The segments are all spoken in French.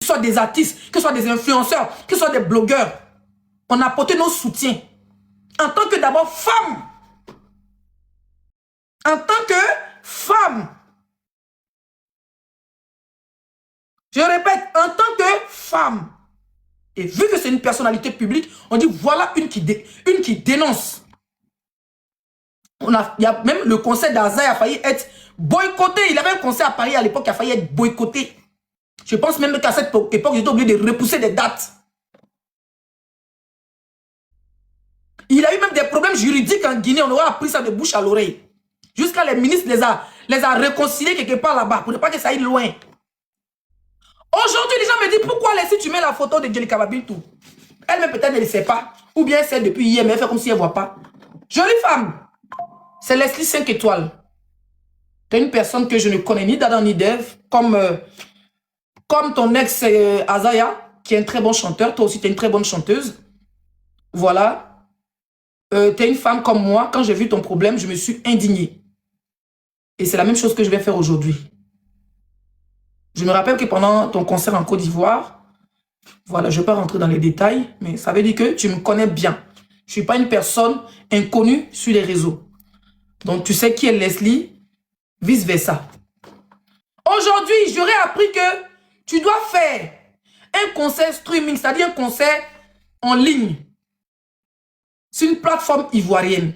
ce soit des artistes, que ce soit des influenceurs, que ce soit des blogueurs. On a apporté nos soutiens. En tant que d'abord femme. En tant que femme. Je répète, en tant que femme. Et vu que c'est une personnalité publique, on dit voilà une qui dénonce. Il y a même le concert d'Azaï a failli être boycotté. Il avait un concert à Paris à l'époque qui a failli être boycotté. Je pense même qu'à cette époque, j'étais obligé de repousser des dates. Il a eu même des problèmes juridiques en Guinée. On aurait appris ça de bouche à l'oreille. Jusqu'à les ministres les a réconciliés quelque part là-bas pour ne pas que ça aille loin. Aujourd'hui, les gens me disent pourquoi si tu mets la photo de Djelicaba Bintou. Elle-même peut-être ne le sait pas. Ou bien c'est depuis hier, mais elle fait comme si elle ne voit pas. Jolie femme. C'est Leslie 5 étoiles. Tu es une personne que je ne connais ni d'Adam ni d'Ève, comme ton ex Azaya, qui est un très bon chanteur. Toi aussi, tu es une très bonne chanteuse. Voilà. Tu es une femme comme moi. Quand j'ai vu ton problème, je me suis indignée. Et c'est la même chose que je vais faire aujourd'hui. Je me rappelle que pendant ton concert en Côte d'Ivoire, voilà, je ne vais pas rentrer dans les détails, mais ça veut dire que tu me connais bien. Je ne suis pas une personne inconnue sur les réseaux. Donc, tu sais qui est Leslie, vice-versa. Aujourd'hui, j'aurais appris que tu dois faire un concert streaming, c'est-à-dire un concert en ligne, sur une plateforme ivoirienne,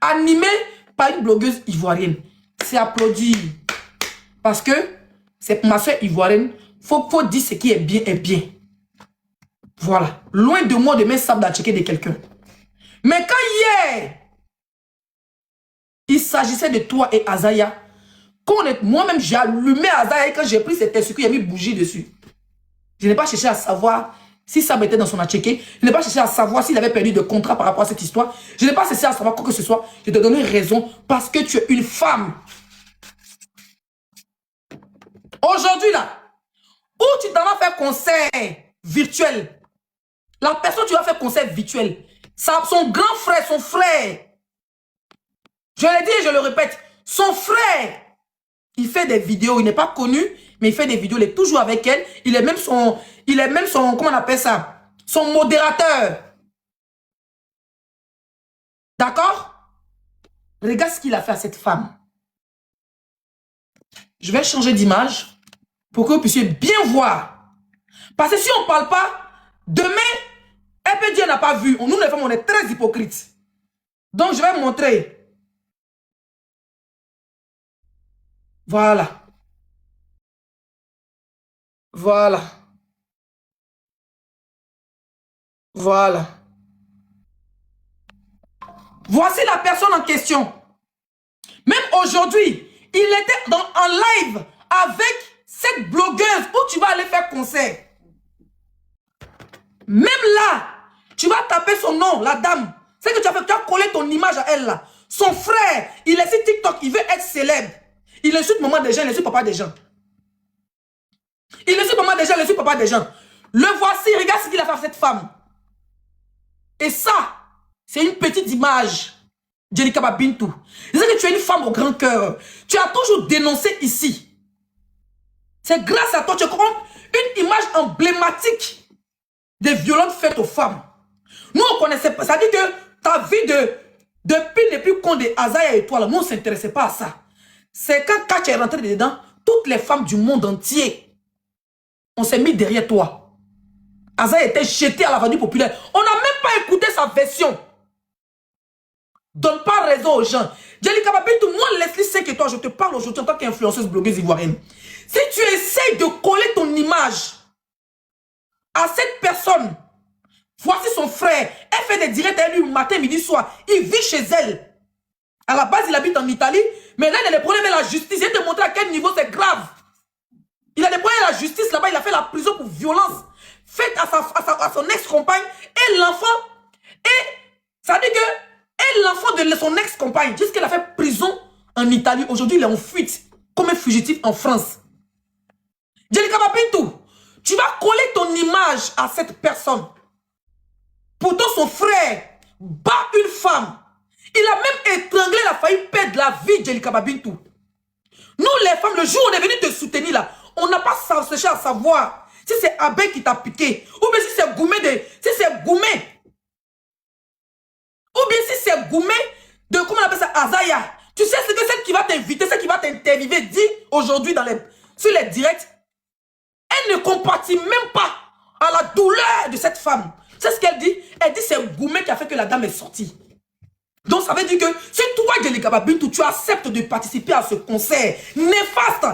animé par une blogueuse ivoirienne. C'est applaudi. Parce que c'est ma soeur ivoirienne. Faut dire ce qui est bien est bien. Voilà. Loin de moi de mettre sable à checker de quelqu'un. Mais quand hier, il s'agissait de toi et Azaya, moi-même j'ai allumé Azaya et quand j'ai pris cet circuit, j'ai mis bougie dessus. Je n'ai pas cherché à savoir si ça était dans son acheté. Je n'ai pas cherché à savoir s'il avait perdu de contrat par rapport à cette histoire. Je n'ai pas cherché à savoir quoi que ce soit. Je te donné raison parce que tu es une femme. Aujourd'hui, là, où tu t'en vas faire concert virtuel, la personne tu vas faire concert virtuel, son grand frère, son frère, je l'ai dit et je le répète, son frère, il fait des vidéos, il n'est pas connu, mais il fait des vidéos, il est toujours avec elle, il est même son, comment on appelle ça, son modérateur. D'accord? Regarde ce qu'il a fait à cette femme. Je vais changer d'image pour que vous puissiez bien voir. Parce que si on ne parle pas, demain, elle peut dire elle n'a pas vu. Nous, les femmes, on est très hypocrites. Donc, je vais montrer. Voilà. Voilà. Voilà. Voici la personne en question. Même aujourd'hui, il était en live avec cette blogueuse où tu vas aller faire concert. Même là, tu vas taper son nom, la dame. C'est que tu as fait, tu as collé ton image à elle là. Son frère, il est sur TikTok, il veut être célèbre. Il insulte maman des gens, il insulte papa des gens. Il insulte maman des gens, il insulte papa des gens. Le voici, regarde ce qu'il a fait à cette femme. Et ça, c'est une petite image. Djelicaba Bintou. Je sais que tu es une femme au grand cœur. Tu as toujours dénoncé ici. C'est grâce à toi que tu comptes une image emblématique des violences faites aux femmes. Nous, on ne connaissait pas. Ça dit que ta vie depuis les plus cons de Azaya et toi, là, nous, on ne s'intéressait pas à ça. C'est quand tu es rentré dedans, toutes les femmes du monde entier, on s'est mis derrière toi. Azaya était jeté à la radio populaire. On n'a même pas écouté sa version. Donne pas raison aux gens. Djelicaba Bintou, moi, Leslie 5 et toi, je te parle aujourd'hui en tant qu'influenceuse blogueuse ivoirienne. Si tu essayes de coller ton image à cette personne, voici son frère, elle fait des directs à lui matin, midi, soir. Il vit chez elle. À la base, il habite en Italie, mais là, il a des problèmes avec la justice. Je vais te montrer à quel niveau c'est grave. Il a des problèmes avec la justice là-bas, il a fait la prison pour violence faite à son ex-compagne et l'enfant. Et ça dit que et l'enfant de son ex-compagne, jusqu'elle a fait prison en Italie. Aujourd'hui, il est en fuite comme un fugitif en France. Djelicaba Bintou, tu vas coller ton image à cette personne. Pourtant, son frère bat une femme. Il a même étranglé, il a failli perdre la vie de Djelicaba Bintou. Nous, les femmes, le jour où on est venu te soutenir là, on n'a pas cherché à savoir si c'est Abbé qui t'a piqué, ou bien si c'est Goumé de... Si c'est Goumé, ou bien si c'est Goumé de... Comment on appelle ça? Azaya. Tu sais ce que celle qui va t'inviter, celle qui va t'interviewer dit aujourd'hui sur les directs, elle ne compatit même pas à la douleur de cette femme. C'est ce qu'elle dit. Elle dit c'est Goumé qui a fait que la dame est sortie. Donc ça veut dire que si toi, Djelikaba Bintou, tu acceptes de participer à ce concert néfaste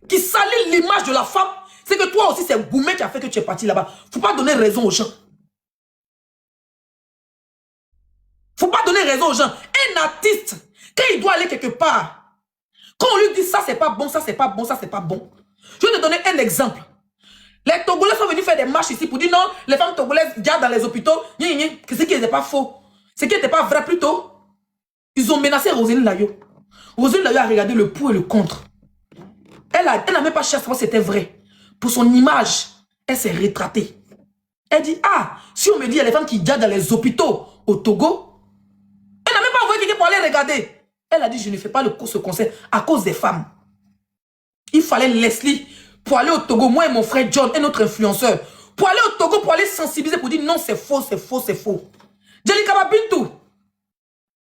qui salit l'image de la femme, c'est que toi aussi c'est Goumé qui a fait que tu es parti là-bas. Faut pas donner raison aux gens. Faut pas donner raison aux gens. Un artiste, quand il doit aller quelque part, quand on lui dit ça c'est pas bon, ça c'est pas bon, ça c'est pas bon. Je vais te donner un exemple. Les Togolais sont venus faire des marches ici pour dire non, les femmes togolaises gardent dans les hôpitaux, que ce qui n'était pas faux, ce qui n'était pas vrai plutôt. Ils ont menacé Roselyne Layo. Roselyne Layo a regardé le pour et le contre. Elle n'a même pas cherché à savoir si c'était vrai. Pour son image, elle s'est rétractée. Elle dit, ah, si on me dit il y a les femmes qui gardent dans les hôpitaux au Togo, elle n'a même pas envoyé quelqu'un pour aller regarder. Elle a dit, je ne fais pas ce concert à cause des femmes. Il fallait Leslie pour aller au Togo, moi et mon frère John, un autre influenceur, pour aller au Togo, pour aller sensibiliser, pour dire non, c'est faux, c'est faux, c'est faux. Djelikaba Bintou,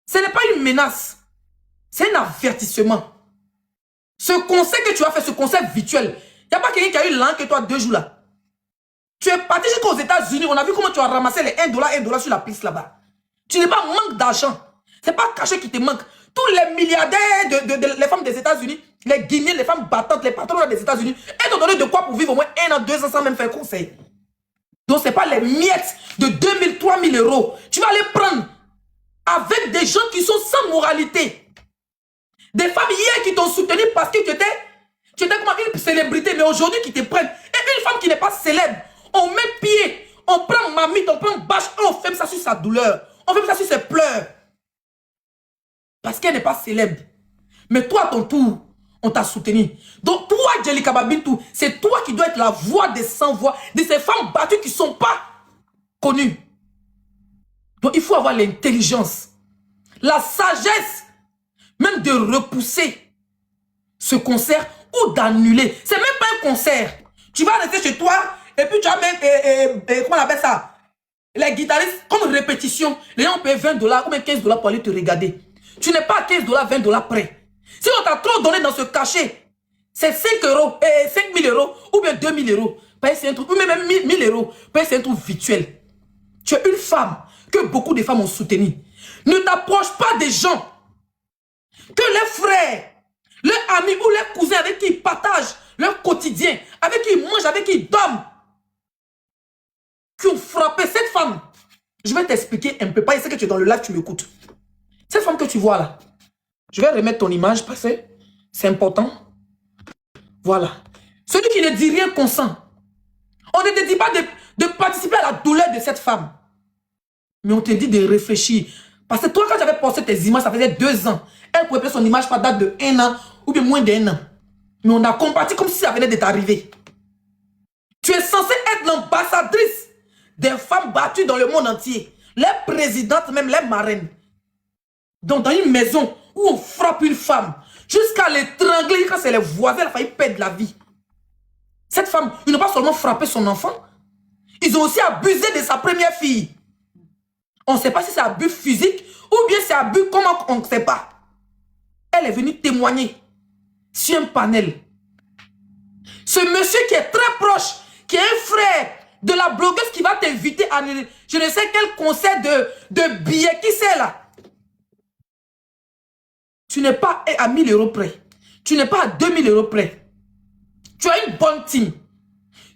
ce n'est pas une menace, c'est un avertissement. Ce concert que tu as fait, ce concert virtuel, il n'y a pas quelqu'un qui a eu l'an que toi 2 jours là. Tu es parti jusqu'aux États-Unis, on a vu comment tu as ramassé les 1 $, sur la piste là-bas. Tu n'es pas en manque d'argent. Ce n'est pas caché qui te manque. Tous les milliardaires les femmes des États-Unis, les Guinéens, les femmes battantes, les patrons des États-Unis, elles t'ont donné de quoi pour vivre au moins 1 an, 2 ans sans même faire conseil. Donc ce n'est pas les miettes de 2 000, 3 000 euros. Tu vas aller prendre avec des gens qui sont sans moralité. Des femmes hier qui t'ont soutenu parce que tu étais comme une célébrité, mais aujourd'hui qui te prennent. Et une femme qui n'est pas célèbre, on met pied, on prend mamite, on prend bâche, et on fait ça sur sa douleur. On fait ça sur ses pleurs. Parce qu'elle n'est pas célèbre. Mais toi, à ton tour, on t'a soutenu. Donc toi, Djelikaba Bintou, c'est toi qui dois être la voix des sans-voix, de ces femmes battues qui ne sont pas connues. Donc il faut avoir l'intelligence, la sagesse, même de repousser ce concert ou d'annuler. C'est même pas un concert. Tu vas rester chez toi et puis tu as même, comment on appelle ça? Les guitaristes, comme répétition, les gens payent 20 $ ou même 15 $ pour aller te regarder. Tu n'es pas à 15 $, 20 $ près. Si on t'a trop donné dans ce cachet, c'est 5 €, 5 000 € ou bien 2 000 €. C'est un truc, ou même 1 000 €. C'est un truc virtuel. Tu es une femme que beaucoup de femmes ont soutenu. Ne t'approche pas des gens que les frères, leurs amis ou leurs cousins avec qui ils partagent leur quotidien, avec qui ils mangent, avec qui ils dorment, qui ont frappé cette femme. Je vais t'expliquer un peu. Pas ici que tu es dans le live, tu m'écoutes. Cette femme que tu vois là, je vais remettre ton image parce que c'est important. Voilà. Celui qui ne dit rien consent. On ne te dit pas de participer à la douleur de cette femme. Mais on te dit de réfléchir. Parce que toi, quand tu avais posté tes images, ça faisait 2 ans. Elle pouvait faire son image par date de 1 an ou bien moins d'1 an. Mais on a compati comme si ça venait de t'arriver. Tu es censé être l'ambassadrice des femmes battues dans le monde entier. Les présidentes, même les marraines. Donc dans une maison où on frappe une femme, jusqu'à l'étrangler quand c'est les voisins, elle a failli perdre la vie. Cette femme, ils n'ont pas seulement frappé son enfant, ils ont aussi abusé de sa première fille. On ne sait pas si c'est abus physique ou bien c'est abus comment on ne sait pas. Elle est venue témoigner sur un panel. Ce monsieur qui est très proche, qui est un frère de la blogueuse qui va t'inviter à je ne sais quel concert de billets, qui c'est là? Tu n'es pas à 1 000 € près. Tu n'es pas à 2 000 € près. Tu as une bonne team.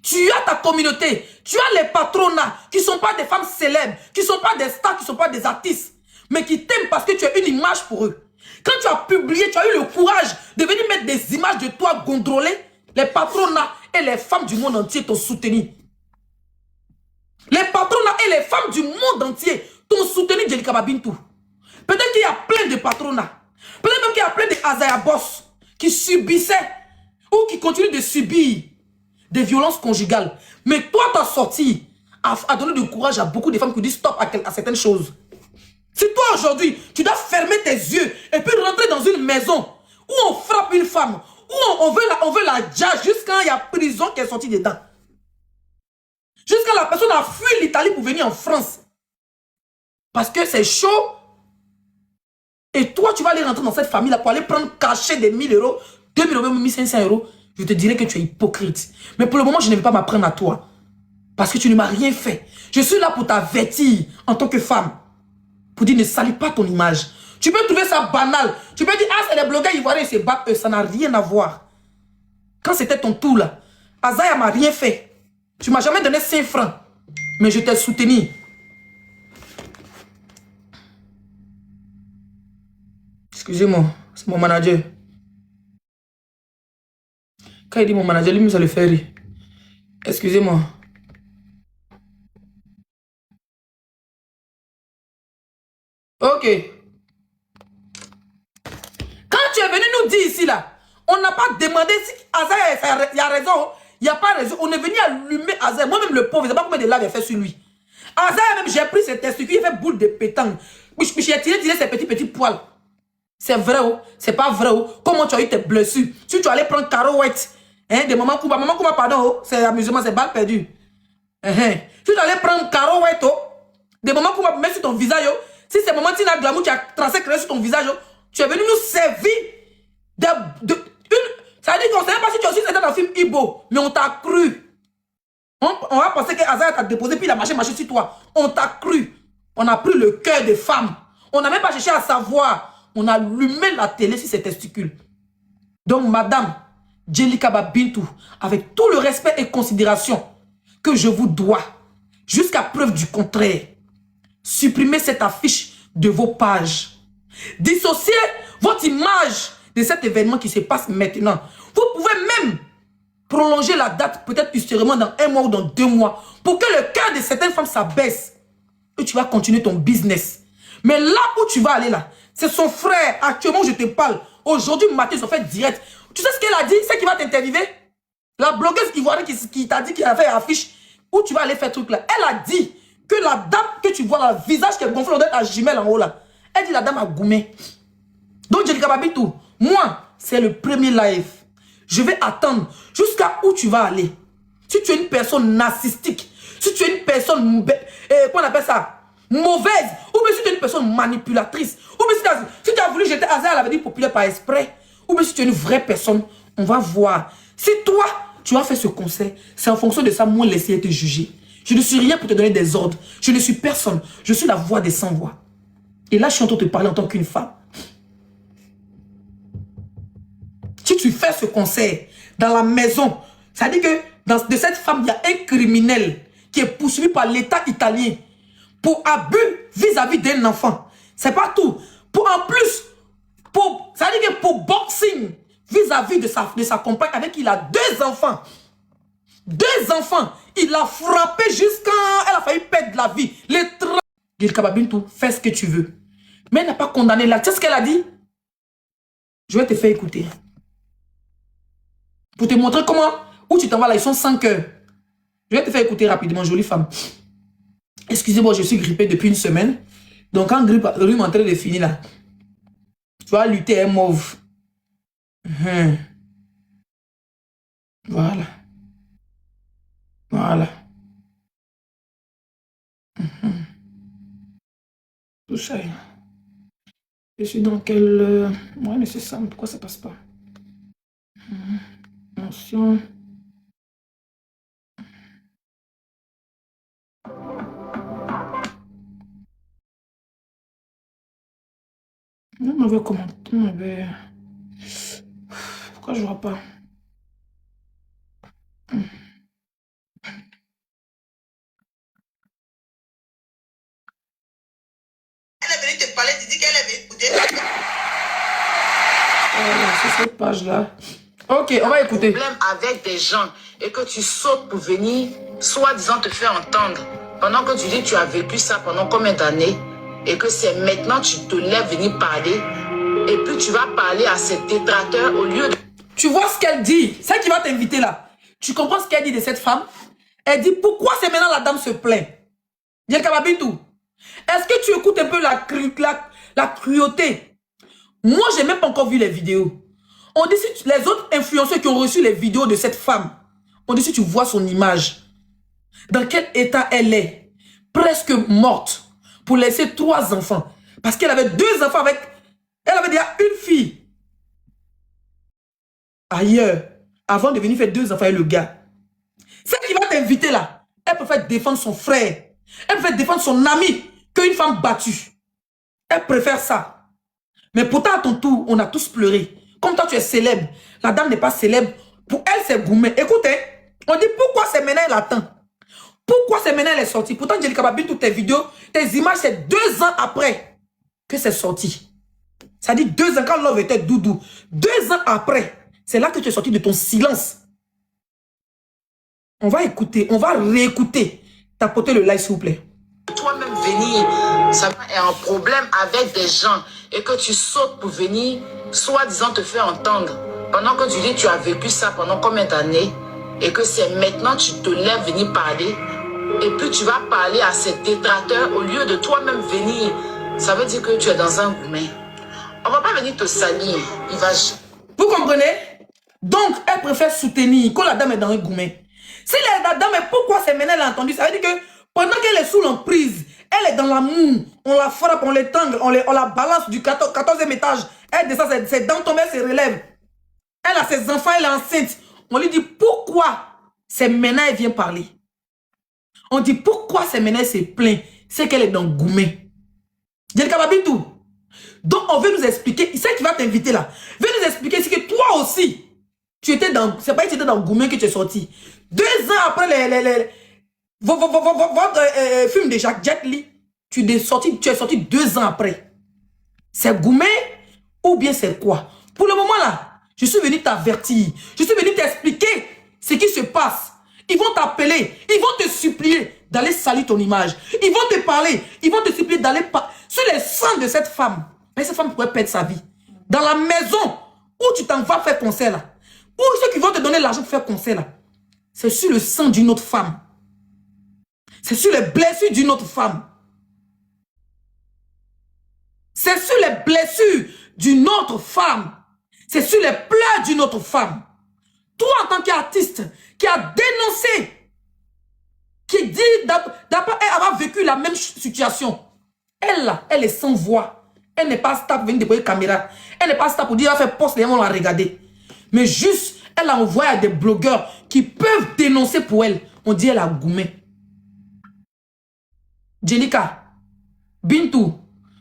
Tu as ta communauté. Tu as les patronats qui ne sont pas des femmes célèbres, qui ne sont pas des stars, qui ne sont pas des artistes, mais qui t'aiment parce que tu as une image pour eux. Quand tu as publié, tu as eu le courage de venir mettre des images de toi gondolées, les patronats et les femmes du monde entier t'ont soutenu. Les patronats et les femmes du monde entier t'ont soutenu, Djelikaba Bintou. Peut-être qu'il y a plein de patronats. Peut-être même qu'il y a plein de Azaya Boss qui subissaient ou qui continuent de subir des violences conjugales. Mais toi, tu as sorti à donner du courage à beaucoup de femmes qui disent stop à certaines choses. Si toi, aujourd'hui, tu dois fermer tes yeux et puis rentrer dans une maison où on frappe une femme, où on veut la judge jusqu'à il y a prison qui est sortie dedans. la personne a fui l'Italie pour venir en France. Parce que c'est chaud. Et toi, tu vas aller rentrer dans cette famille-là pour aller prendre cachet des 1000 euros, 2000 euros, 1500 euros. Je te dirais que tu es hypocrite. Mais pour le moment, je ne vais pas m'apprendre à toi. Parce que tu ne m'as rien fait. Je suis là pour t'avertir en tant que femme. Pour dire, ne salis pas ton image. Tu peux trouver ça banal. Tu peux dire, ah, c'est les blogueurs ivoiriens, ils se battent. Ça n'a rien à voir. Quand c'était ton tour là, Azaya m'a rien fait. Tu m'as jamais donné 5 francs. Mais je t'ai soutenu. Excusez-moi, c'est mon manager. Quand il dit mon manager, lui, ça le fait rire. Excusez-moi. Ok. Quand tu es venu nous dire ici, là, on n'a pas demandé si Azaya, il y a raison. Il n'y a pas raison. On est venu allumer Azaya. Moi-même, le pauvre, je ne sais pas combien de lives il a fait sur lui. Azaya, même, j'ai pris ses testicules, il fait boule de pétanque. J'ai tiré ses petits poils. C'est vrai, oh. C'est pas vrai, oh. Comment tu as eu tes blessures? Si tu allais prendre carotte, hein, des mamans Kouba, pardon, oh. C'est amusement, c'est balle perdue. Si tu allais prendre carotte, oh, des mamans Kouba, mettre sur ton visage, oh. Si c'est maman Tina Glamour qui a tracé sur ton visage, oh, tu es venu nous servir ça veut dire qu'on ne savait pas si tu as aussi été dans le film Ibo, mais on t'a cru. On va penser que Azaya t'a déposé, puis il a marché sur toi. On t'a cru. On a pris le cœur des femmes. On n'a même pas cherché à savoir. On a allumé la télé sur ses testicules. Donc, madame Djelika Bintou, avec tout le respect et considération que je vous dois, jusqu'à preuve du contraire, supprimez cette affiche de vos pages. Dissociez votre image de cet événement qui se passe maintenant. Vous pouvez même prolonger la date, peut-être ultérieurement dans 1 mois ou dans 2 mois, pour que le cœur de certaines femmes s'abaisse. Et tu vas continuer ton business. Mais là où tu vas aller là, c'est son frère. Actuellement, je te parle. Aujourd'hui matin, ils ont fait direct. Tu sais ce qu'elle a dit? C'est qui va t'interviewer? La blogueuse ivoirienne qui t'a dit qu'il a fait affiche. Où tu vas aller faire truc là? Elle a dit que la dame que tu vois là, le visage qui est gonflé, on doit être à jumelle en haut là. Elle dit la dame a goumé. Donc, Djelika Bintou, moi, c'est le premier live. Je vais attendre jusqu'à où tu vas aller. Si tu es une personne narcissique, si tu es une personne, comment on appelle ça, mauvaise, ou bien si tu es une personne manipulatrice, ou bien si tu as voulu jeter Azaya à l'avenir populaire par exprès, ou bien si tu es une vraie personne, on va voir. Si toi, tu as fait ce concert, c'est en fonction de ça, moi, laisser te juger. Je ne suis rien pour te donner des ordres. Je ne suis personne. Je suis la voix des sans-voix. Et là, je suis en train de te parler en tant qu'une femme. Si tu fais ce concert dans la maison, ça dit que de cette femme, il y a un criminel qui est poursuivi par l'État italien pour abus vis-à-vis d'un enfant. C'est pas tout. En plus, ça dit que pour boxing vis-à-vis de sa compagne avec qui il a 2 enfants. 2 enfants. Il l'a frappé jusqu'à... Elle a failli perdre la vie. Djelika Bintou, fais ce que tu veux. Mais elle n'a pas condamné là. Tu sais ce qu'elle a dit? Je vais te faire écouter. Pour te montrer comment, où tu t'en vas là, ils sont 5 heures. Je vais te faire écouter rapidement, jolie femme. Excusez-moi, je suis grippée depuis 1 semaine. Donc quand le rhume est en train de finir là, tu vas lutter un mauve. Voilà. Voilà. Tout ça. Je suis dans quel... Ouais, mais c'est ça, pourquoi ça passe pas? Attention. Non, mauvais commentaire. Pourquoi je vois pas? Elle est venue te parler, tu dis qu'elle est venue écouter. C'est cette page-là. Ok, on va écouter. Problème avec des gens et que tu sautes pour venir, soi-disant te faire entendre, pendant que tu dis que tu as vécu ça pendant combien d'années et que c'est maintenant que tu te lèves venir parler et puis tu vas parler à ces détracteurs au lieu de... Tu vois ce qu'elle dit? Celle qui va t'inviter là. Tu comprends ce qu'elle dit de cette femme? Elle dit pourquoi c'est maintenant la dame se plaint? Djelika Bintou, est-ce que tu écoutes un peu la cruauté? Moi, j'ai même pas encore vu les vidéos. On dit si les autres influenceurs qui ont reçu les vidéos de cette femme, on dit si tu vois son image. dans quel état elle est, presque morte, pour laisser 3 enfants. Parce qu'elle avait 2 enfants avec... Elle avait déjà une fille. Ailleurs, avant de venir faire 2 enfants avec le gars. Celle qui va t'inviter là, elle préfère défendre son frère. Elle préfère défendre son ami qu'une femme battue. Elle préfère ça. Mais pourtant, à ton tour, on a tous pleuré. Comme toi, tu es célèbre. La dame n'est pas célèbre. Pour elle, c'est Goumé. Écoutez, on dit pourquoi c'est maintenant elle attend. Pourquoi c'est maintenant elle est sortie. Pourtant, Djelika Babi, toutes tes vidéos, tes images, c'est 2 ans après que c'est sorti. Ça dit 2 ans quand Love était doudou. 2 ans après, c'est là que tu es sorti de ton silence. On va écouter, on va réécouter. Tapotez le like, s'il vous plaît. Toi-même venir, ça est un problème avec des gens et que tu sautes pour venir, soi-disant te faire entendre. Pendant que tu dis tu as vécu ça pendant combien d'années et que c'est maintenant tu te lèves venir parler et puis tu vas parler à ces détracteurs au lieu de toi-même venir. Ça veut dire que tu es dans un gourmet. On va pas venir te salir. Il va... Vous comprenez? Donc, elle préfère soutenir quand la dame est dans un gourmet. Si la dame, pourquoi c'est maintenant elle a entendu? Ça veut dire que pendant qu'elle est sous l'emprise, elle est dans l'amour, on la frappe, on l'étangle, on la balance du 14e étage. Elle descend, ses dents tombent, elle se relève. Elle a ses enfants, elle est enceinte. On lui dit pourquoi c'est maintenant elle vient parler. On dit pourquoi c'est maintenant elle se plaint. C'est qu'elle est dans Goumé. Djelika Babitou. Donc on veut nous expliquer, c'est qui va t'inviter là. Veut nous expliquer c'est que toi aussi, tu étais dans, c'est pas que tu étais dans Goumé que tu es sorti. 2 ans après votre film de Jacques Jet Li, tu es sorti 2 ans après. C'est Goumé ou bien c'est quoi? Pour le moment là, je suis venu t'avertir. Je suis venu t'expliquer ce qui se passe. Ils vont t'appeler. Ils vont te supplier d'aller salir ton image. Ils vont te parler. Ils vont te supplier d'aller sur les sangs de cette femme. Mais cette femme pourrait perdre sa vie. Dans la maison où tu t'en vas faire concert là. Ou ceux qui vont te donner l'argent pour faire concert là. C'est sur le sang d'une autre femme. C'est sur les blessures d'une autre femme. C'est sur les blessures d'une autre femme. C'est sur les pleurs d'une autre femme. Toi, en tant qu'artiste, qui a dénoncé, qui dit d'après elle avoir vécu la même situation. Elle, là, elle est sans voix. Elle n'est pas stable pour venir déployer la caméra. Elle n'est pas stable pour dire, elle va faire poste, les gens vont la regarder. Mais juste, elle a envoyé à des blogueurs qui peuvent dénoncer pour elle. On dit elle a Goumé. Djelika, Bintou,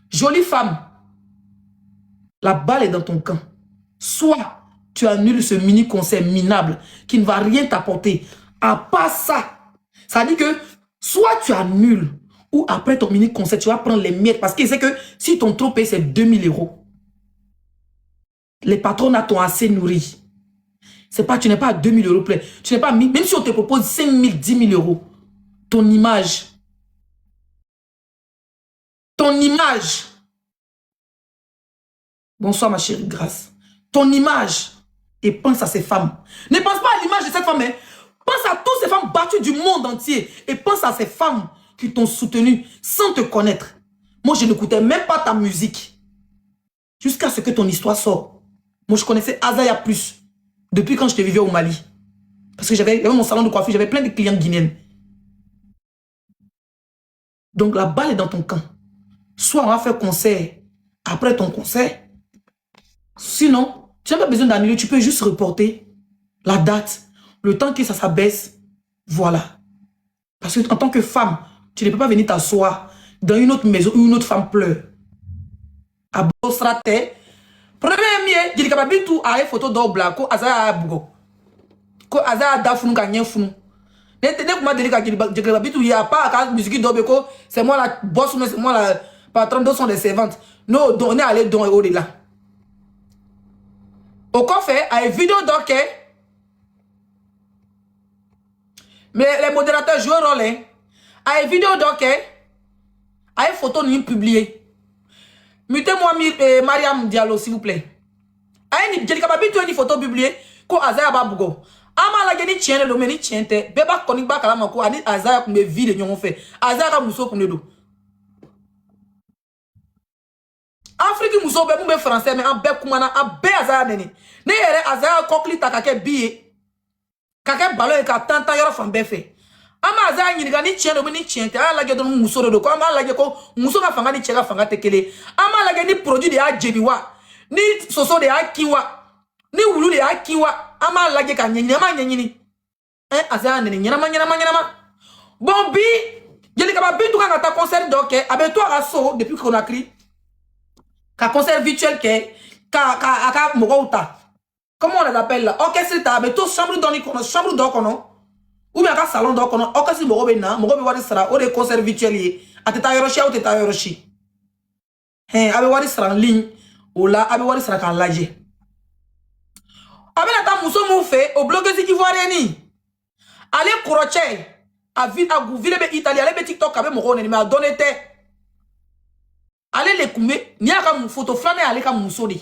jolie femme. La balle est dans ton camp. Soit tu annules ce mini-concert minable qui ne va rien t'apporter. À part ça, ça dit que soit tu annules ou après ton mini-concert, tu vas prendre les miettes parce qu'il sait que si ton trop payé, c'est 2000 €. Les patrons t'ont assez nourri. C'est pas, tu n'es pas à 2000 € près. Tu n'es pas, même si on te propose 5 000, 10 000 €, ton image. Ton image. Bonsoir ma chérie Grâce. Ton image. Et pense à ces femmes. Ne pense pas à l'image de cette femme. Hein. Pense à toutes ces femmes battues du monde entier. Et pense à ces femmes qui t'ont soutenu sans te connaître. Moi, je n'écoutais même pas ta musique. Jusqu'à ce que ton histoire sorte. Moi, je connaissais Azaya plus. Depuis quand je te vivais au Mali. Parce que j'avais mon salon de coiffure. J'avais plein de clientes guinéennes. Donc, la balle est dans ton camp. Soit on va faire concert après ton concert. Sinon, tu n'as pas besoin d'annuler. Tu peux juste reporter la date. Le temps que ça s'abaisse. Voilà. Parce que en tant que femme, tu ne peux pas venir t'asseoir dans une autre maison où une autre femme pleure. À Bosrate. Premier mieux, Djelika Babitou a une photo d'Obla. Ko Azaya Bougo. Ko Azaya Dafounou Kanyen Founou. Djelika Babitou, il n'y a pas la musique d'Obeko. C'est moi la boss, c'est moi la patronne, d'autres sont des servantes. Non, on est allé dans au-delà. Au fait, à une vidéo d'ok. Mais les modérateurs jouent un rôle. Hein. À une vidéo d'ok. À une photo nous publiée. Mutez-moi Mariam Diallo, s'il vous plaît. À une Djelika Babitou, une photo publiée. Ko Azaya Babougo. Ama la geni tienne le meni tiente. Beba konik ba kala mako. Ani Azaya kumbe vide nyon fait. Azaya ka muso kumbe do. Afrique muso be mbe français mais en be kumana en be Azaya neni. Ne yere Azaya kokli takake biye. Kake balo e ka tanta yoro fambe fait. ama azaya nyiniga ni tiende o ni tiente ala lage don muso do ko ama lage ko muso ka fanga ni chega fanga tekele ama lage ni produit de a jeniwa ni soso de a kiwa ni wulu de a kiwa ama lage ka nyini ama nyini azaya nene nyama bon bi Jelika ba bintu ka ta concert donc avec toi aso depuis Conakry ka concert virtuel ke ka mogouta comment on les appelle là orchestre ta avec toi chambre d'or kono ou bien ka salon d'or kono orchestre mogobe wadi sara o de concert virtuel yi ateta yoroshi ou teta yoroshi abe wadi sara en ligne ou là abe wadi sara kan laje abe na ta muso mu fait au blogueuse ivoirienne ni allez crocher a gouvile be Italie ale be TikTok abe moko ne ma donné te ale le kumbe ni aka mu photo flane ale ka muso di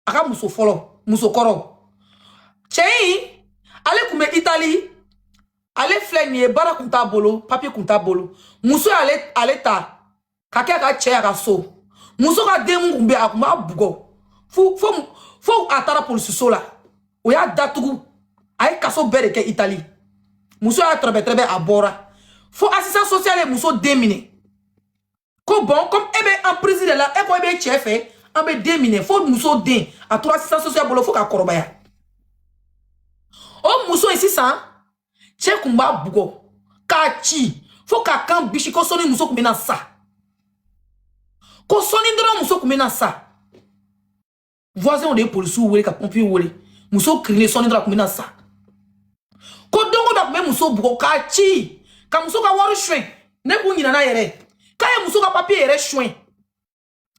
aka muso folo muso koro chei ale kumbe Italie ale flani e bara kunta bolo papier kunta bolo muso ale ta kake aka che aka so muso ka demu kumbe akuma bugo fo atara police sola o ya datugu ay kaso bere ke Italie muso a trebe a bora faut assistant social et muso déminé ko bon comme ebe en président là e ko ebe chef en be déminé faut muso dé à trois assistant social bolo faut ka korobaya o muso ici ça che kumba bugo ka chi faut ka kan bishi ko soni muso kumena sa ko soni ndro muso kumena sa voisin on de police ou wele ka pompier wele muso krine soni ndro kumena sa ko dongo da me muso bugo ka chi ka muso ka waru shwen ne ku nyina na yere ka ye muso ka papier yere shwen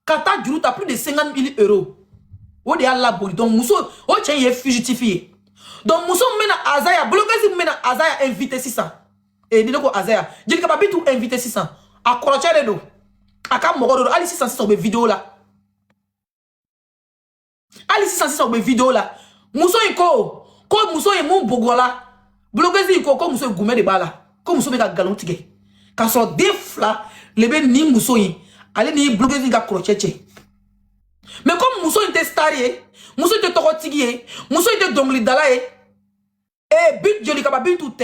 ka ta juru ta plus de 50 000 euros o de alla boni donc muso o chen ye fugitif donc muso mena azaya blogueuse mena azaya invité 600 et dino ko azaya jeli ka papi tout invité 600 a crochere do aka mogodo ali 600 be vidéo là ali 600 be vidéo là muso iko ko muso ye mu bogola blogueuse iko ko muso gume de bala ko muso be ka galon tige ka so defla lebe ni muso yi ale ni blogueuse ga crocheche mais comme muso inte starié muso inte tokotigi muso inte dongli dala e bit joli ka ba bit tout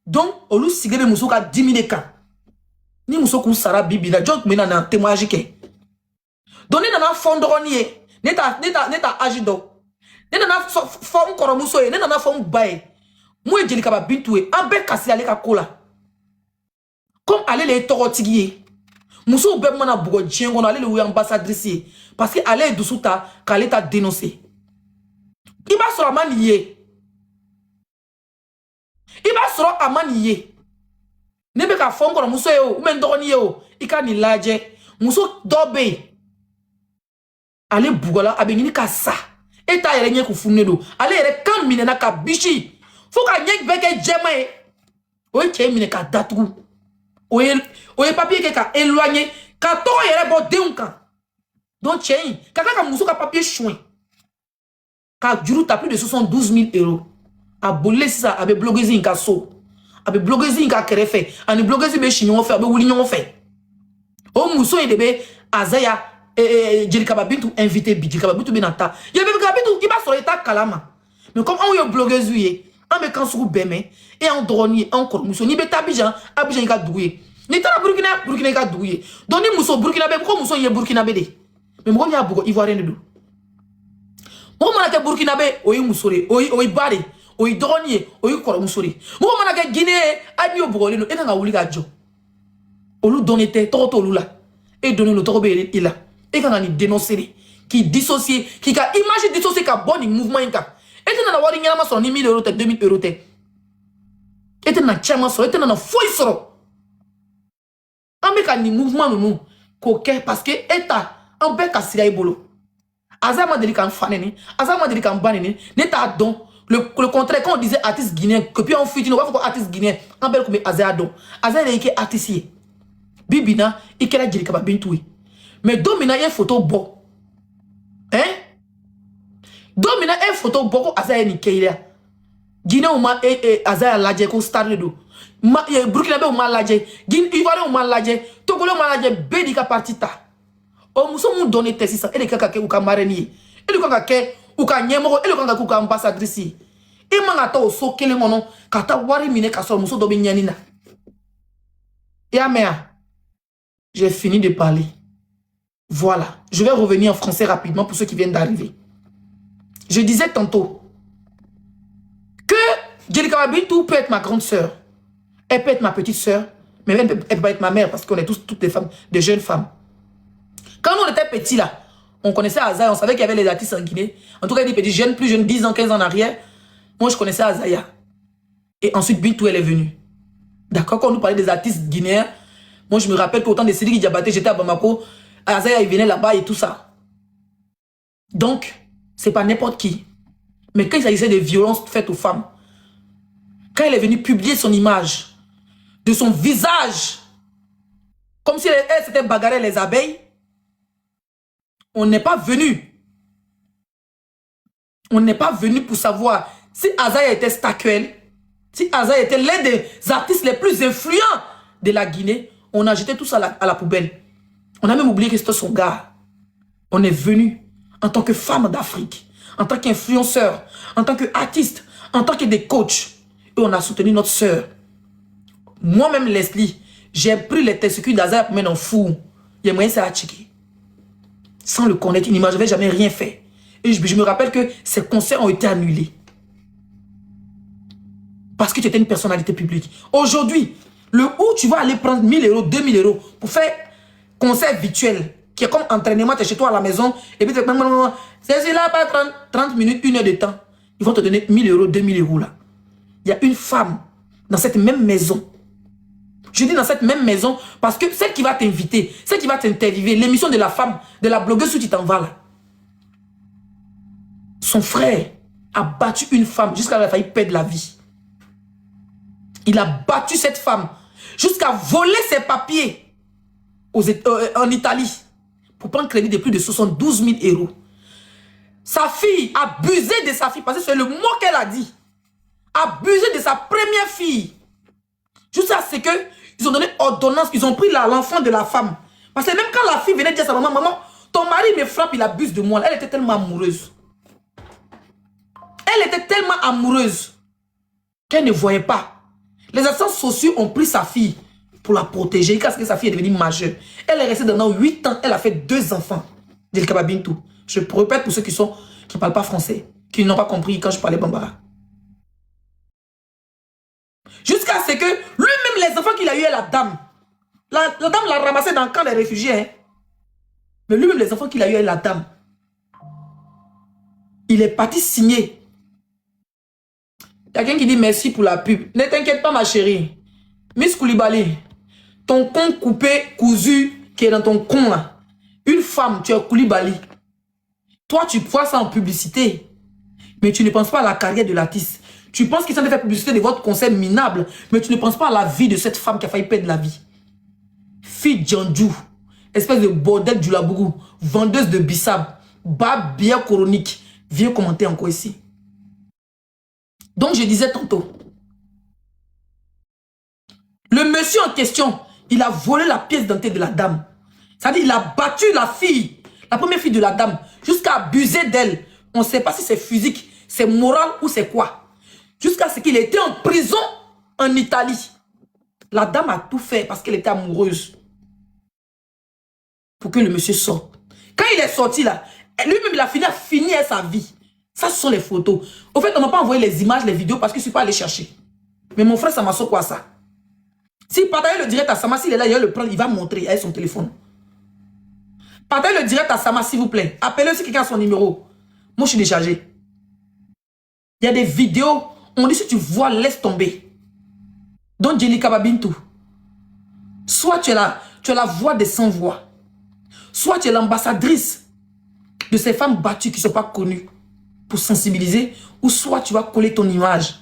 donc olu sigebe muso ka 10 000 kan ni muso ku sara bibi la jok mena na témoignage ke donné na fondroni e neta ajido nena na fond koro muso e nena na fond bae moi jeli ka ba bintu e ambe kasi ale ka kola comme ale le tokotigi muso be mana bugo djengo ale le wi ambassadrice parce que ale dusuta ka ale ta dénoncer iba sura maniye iba sura amaniye nebe ka fond koro muso e o men dogoni e o ika ni laje muso dobe ale bugola abengini ka sa eta yere nye ku funedo ale yere kan mine na ka bishi faut ka nyek beke jemae o che mine ka datu o papier ke ka éloigné ka to yere bo deunka donc chei kaka ka muso ka papier chouin ka juru ta plus de 72 000 euros a bolé ça avec blogueuse inka so avec blogueuse inka kerefe ani blogueuse be chignon fait be wuli nyon fait o muso e debe azaya jeli ka bintu invité bi jeli ka bintu benata ye be ka bintu iba so eta kalama mais comme on yo blogueuse yé en me kansou beme et en droni encore muso ni beta Abidjan ka douye ni tara Burkina ka douye donc ni muso Burkina be ko muso ye Burkina be de mais mo nya bugo ivoirien de do mo mana ke Burkina be oyi musore oyi bare oyi droni oyi koro musore mo mana ke Guinée abi o bugo leno e nga wuli ga jo olu donete toto lula et donner le tobe il a et quand on dénoncer qui dissocier qui ka image dissocier ka bon mouvement inka et na wari nyama so ni 1000 euros te 2000 euros te et na chama so et na foi so ameka ni mouvement nous coquin parce que eta en be kasira ibolo azama de kan faneni azama de kan baneni neta don le contraire quand on disait artiste guinéen que puis on fit no va faut artiste guinéen en bel comme azado azado est artiste bibina ikela jeli ka bintu mais domina e photo bo domina e photo bo ko azaya ni keila Guinée ou ma azaya laje ko star le do ma Burkina be ou ma laje Guinée Ivoire ou ma laje Togo ou ma laje bedi ka partita o muso mu donner tesi ça ele kaka ke ou ka mareni ele kaka ke ou ka nyemo ele kaka ku ka ambassadrice Et mangata oso kele ngono kata wari mine kasol muso dobi nyanina. Et amea, j'ai fini de parler. Voilà, je vais revenir en français rapidement pour ceux qui viennent d'arriver. Je disais tantôt que Djelika Bintou peut être ma grande sœur, elle peut être ma petite sœur, mais elle peut pas être ma mère parce qu'on est toutes des femmes, des jeunes femmes. Quand on était petits là, on connaissait Azaya, on savait qu'il y avait les artistes en Guinée. En tout cas, des petits jeunes, plus jeunes, 10 ans, 15 ans en arrière. Moi, je connaissais Azaya. Et ensuite, Bintou, elle est venue. D'accord, quand on nous parlait des artistes guinéens, moi, je me rappelle qu'au temps de Sidiki Diabaté, j'étais à Bamako, Azaya, il venait là-bas et tout ça. Donc, c'est pas n'importe qui. Mais quand il s'agissait de violences faites aux femmes, quand elle est venue publier son image, de son visage, comme si elle s'était bagarrée les abeilles, on n'est pas venu. On n'est pas venu pour savoir si Azaya était statuelle, si Azaya était l'un des artistes les plus influents de la Guinée. On a jeté tout ça à la poubelle. On a même oublié que c'était son gars. On est venu en tant que femme d'Afrique, en tant qu'influenceur, en tant qu'artiste, en tant que des coachs. Et on a soutenu notre sœur. Moi-même, Leslie, j'ai pris les testicules d'Azaya pour mettre en fou. Il y a moyen de s'attiquer. Sans le connaître, il n'avait jamais rien fait. Et je me rappelle que ces concerts ont été annulés. Parce que tu étais une personnalité publique. Aujourd'hui, le où tu vas aller prendre 1000 euros, 2000 euros pour faire concert virtuel, qui est comme entraînement, tu es chez toi à la maison, et puis tu c'est là, pas 30 minutes, 1 heure de temps. Ils vont te donner 1000 euros, 2000 euros là. Il y a une femme dans cette même maison. Je dis dans cette même maison parce que celle qui va t'inviter, celle qui va t'interviewer, l'émission de la femme, de la blogueuse où tu t'en vas là. Son frère a battu une femme jusqu'à la failli perdre la vie. Il a battu cette femme jusqu'à voler ses papiers en Italie pour prendre crédit de plus de 72 000 euros. Sa fille a abusé de sa fille parce que c'est le mot qu'elle a dit. Abusé de sa première fille. Jusqu'à ce que ils ont donné ordonnance, ils ont pris l'enfant de la femme. Parce que même quand la fille venait dire à sa maman, maman, ton mari me frappe, il abuse de moi. Elle était tellement amoureuse. Elle était tellement amoureuse qu'elle ne voyait pas. Les assistants sociaux ont pris sa fille pour la protéger jusqu'à ce que sa fille est devenue majeure. Elle est restée pendant 8 ans, elle a fait 2 enfants. Djelika Bintou. Je répète pour ceux qui ne parlent pas français, qui n'ont pas compris quand je parlais bambara. Jusqu'à ce que lui-même, les enfants qu'il a eu à la dame, la dame l'a ramassé dans le camp des réfugiés. Hein. Mais lui-même, les enfants qu'il a eu à la dame, il est parti signer. Il y a quelqu'un qui dit merci pour la pub. Ne t'inquiète pas, ma chérie. Miss Koulibaly, ton con coupé, cousu, qui est dans ton con là. Une femme, tu es Koulibaly. Toi, tu vois ça en publicité. Mais tu ne penses pas à la carrière de l'artiste. Tu penses qu'ils sont de faire publicité de votre concert minable, mais tu ne penses pas à la vie de cette femme qui a failli perdre la vie. Fille Djandjou, espèce de bordel du Labougou, vendeuse de bissab, bas bien chronique. Viens commenter encore ici. Donc je disais tantôt, le monsieur en question, il a volé la pièce d'identité de la dame. C'est-à-dire il a battu la fille, la première fille de la dame, jusqu'à abuser d'elle. On ne sait pas si c'est physique, c'est moral ou c'est quoi. Jusqu'à ce qu'il était en prison en Italie. La dame a tout fait parce qu'elle était amoureuse. Pour que le monsieur sorte. Quand il est sorti là, lui-même il a fini sa vie. Ça, ce sont les photos. Au fait, on m'a pas envoyé les images, les vidéos parce que je ne suis pas allé chercher. Mais mon frère Samasso, quoi ça? S'il partage le direct à Sama, s'il est là, il va le prendre, il va montrer avec son téléphone. Partagez le direct à Sama, s'il vous plaît. Appelez si quelqu'un a son numéro. Moi, je suis déchargé. Il y a des vidéos. On dit si tu vois, laisse tomber. Donc, Djelika Bintou. Soit tu es la voix des sans-voix. Soit tu es l'ambassadrice de ces femmes battues qui ne sont pas connues pour sensibiliser. Ou soit tu vas coller ton image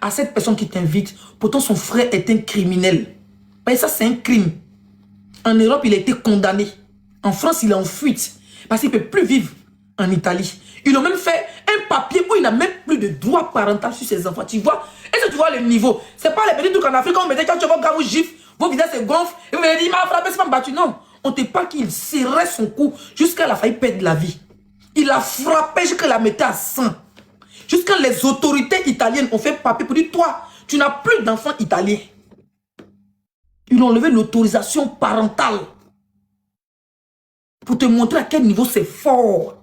à cette personne qui t'invite. Pourtant, son frère est un criminel. Et ça, c'est un crime. En Europe, il a été condamné. En France, il est en fuite. Parce qu'il ne peut plus vivre en Italie. Ils ont même fait un papier où il n'a même plus de droit parental sur ses enfants. Tu vois? Est-ce que tu vois le niveau? C'est pas les petits trucs en Afrique. On mettait quand tu vois gars vous gifle, vos visages se gonflent. Et vous me dites, il m'a frappé, c'est pas battu. Non. On te parle qu'il serrait son cou jusqu'à la failli perdre la vie. Il a frappé jusqu'à la mettait à 100. Jusqu'à les autorités italiennes ont fait papier pour dire, toi, tu n'as plus d'enfants italiens. Ils ont enlevé l'autorisation parentale pour te montrer à quel niveau c'est fort.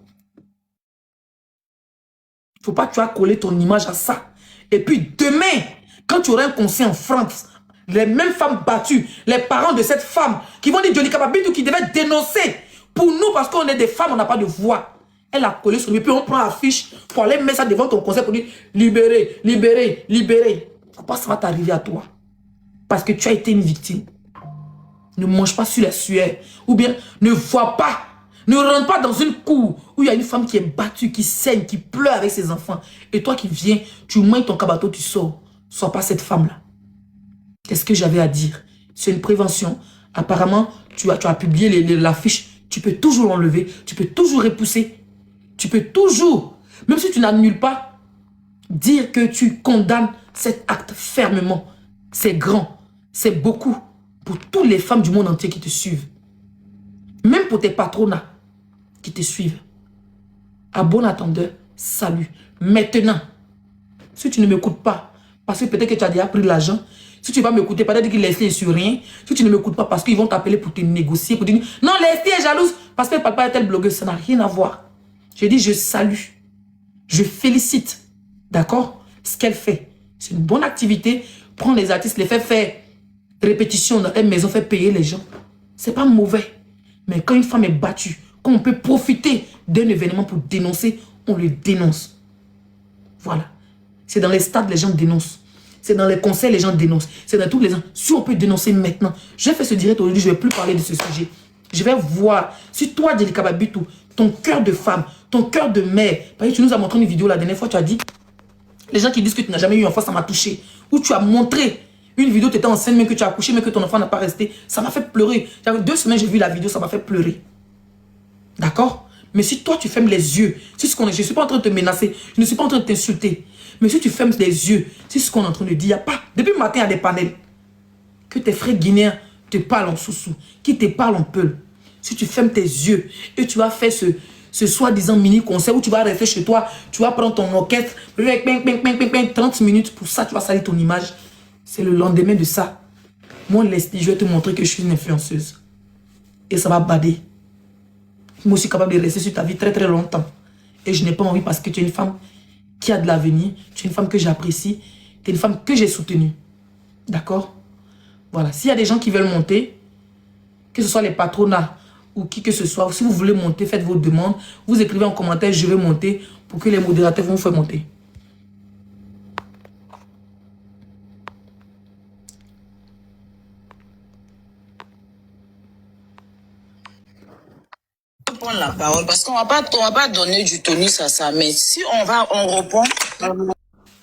Il ne faut pas que tu aies collé ton image à ça. Et puis demain, quand tu auras un conseil en France, les mêmes femmes battues, les parents de cette femme qui vont dire Johnny Kababitou qui devait dénoncer pour nous parce qu'on est des femmes, on n'a pas de voix. Elle a collé sur lui, puis on prend l'affiche pour aller mettre ça devant ton conseil pour dire libérer, libérer, libérer. Pourquoi ça va t'arriver à toi? Parce que tu as été une victime. Ne mange pas sur la sueur. Ou bien ne vois pas. Ne rentre pas dans une cour où il y a une femme qui est battue, qui saigne, qui pleure avec ses enfants. Et toi qui viens, tu manges ton cabato, tu sors. Sois pas cette femme-là. Qu'est-ce que j'avais à dire? C'est une prévention. Apparemment, tu as publié l'affiche. Tu peux toujours l'enlever. Tu peux toujours repousser. Tu peux toujours, même si tu n'annules pas, dire que tu condamnes cet acte fermement. C'est grand. C'est beaucoup. Pour toutes les femmes du monde entier qui te suivent. Même pour tes patronats qui te suivent. À bon attendeur, salut. Maintenant, si tu ne m'écoutes pas, parce que peut-être que tu as déjà pris l'argent, si tu vas m'écouter, peut-être qu'il est sur rien, si tu ne m'écoutes pas parce qu'ils vont t'appeler pour te négocier, pour te dire, non, Leslie est jalouse parce qu'elle ne parle pas à telle blogueuse, ça n'a rien à voir. J'ai dit, je salue, je félicite, d'accord, ce qu'elle fait. C'est une bonne activité, prendre les artistes, les faire faire répétition dans une maison, faire payer les gens. C'est pas mauvais. Mais quand une femme est battue, quand on peut profiter d'un événement pour dénoncer, on le dénonce. Voilà. C'est dans les stades, les gens dénoncent. C'est dans les conseils, les gens dénoncent. C'est dans tous les gens. Si on peut dénoncer maintenant, j'ai fait ce direct aujourd'hui, je ne vais plus parler de ce sujet. Je vais voir si toi, Johnny Kababitou, ton cœur de femme, ton cœur de mère, parce que tu nous as montré une vidéo la dernière fois, tu as dit, les gens qui disent que tu n'as jamais eu un enfant, ça m'a touché. Ou tu as montré une vidéo, tu étais enceinte, mais que tu as accouché, mais que ton enfant n'a pas resté. Ça m'a fait pleurer. J'avais 2 semaines, j'ai vu la vidéo, ça m'a fait pleurer. D'accord? Mais si toi, tu fermes les yeux, c'est ce qu'on est. Je ne suis pas en train de te menacer, je ne suis pas en train de t'insulter. Mais si tu fermes les yeux, c'est ce qu'on est en train de dire. Il n'y a pas. Depuis le matin, il y a des panels. Que tes frères guinéens te parlent en sous-sous, qui te parlent en peul. Si tu fermes tes yeux et tu vas faire ce soi-disant mini-concert où tu vas rester chez toi, tu vas prendre ton orchestre, 30 minutes, pour ça, tu vas salir ton image. C'est le lendemain de ça. Moi, Leslie, je vais te montrer que je suis une influenceuse. Et ça va bader. Moi, je suis capable de rester sur ta vie très très longtemps. Et je n'ai pas envie parce que tu es une femme qui a de l'avenir. Tu es une femme que j'apprécie. Tu es une femme que j'ai soutenue. D'accord? Voilà. S'il y a des gens qui veulent monter, que ce soit les patronats ou qui que ce soit, si vous voulez monter, faites vos demandes. Vous écrivez en commentaire, je vais monter, pour que les modérateurs vous fassent monter. Prendre la parole parce qu'on va pas donner du tonus à ça, mais si on reprend.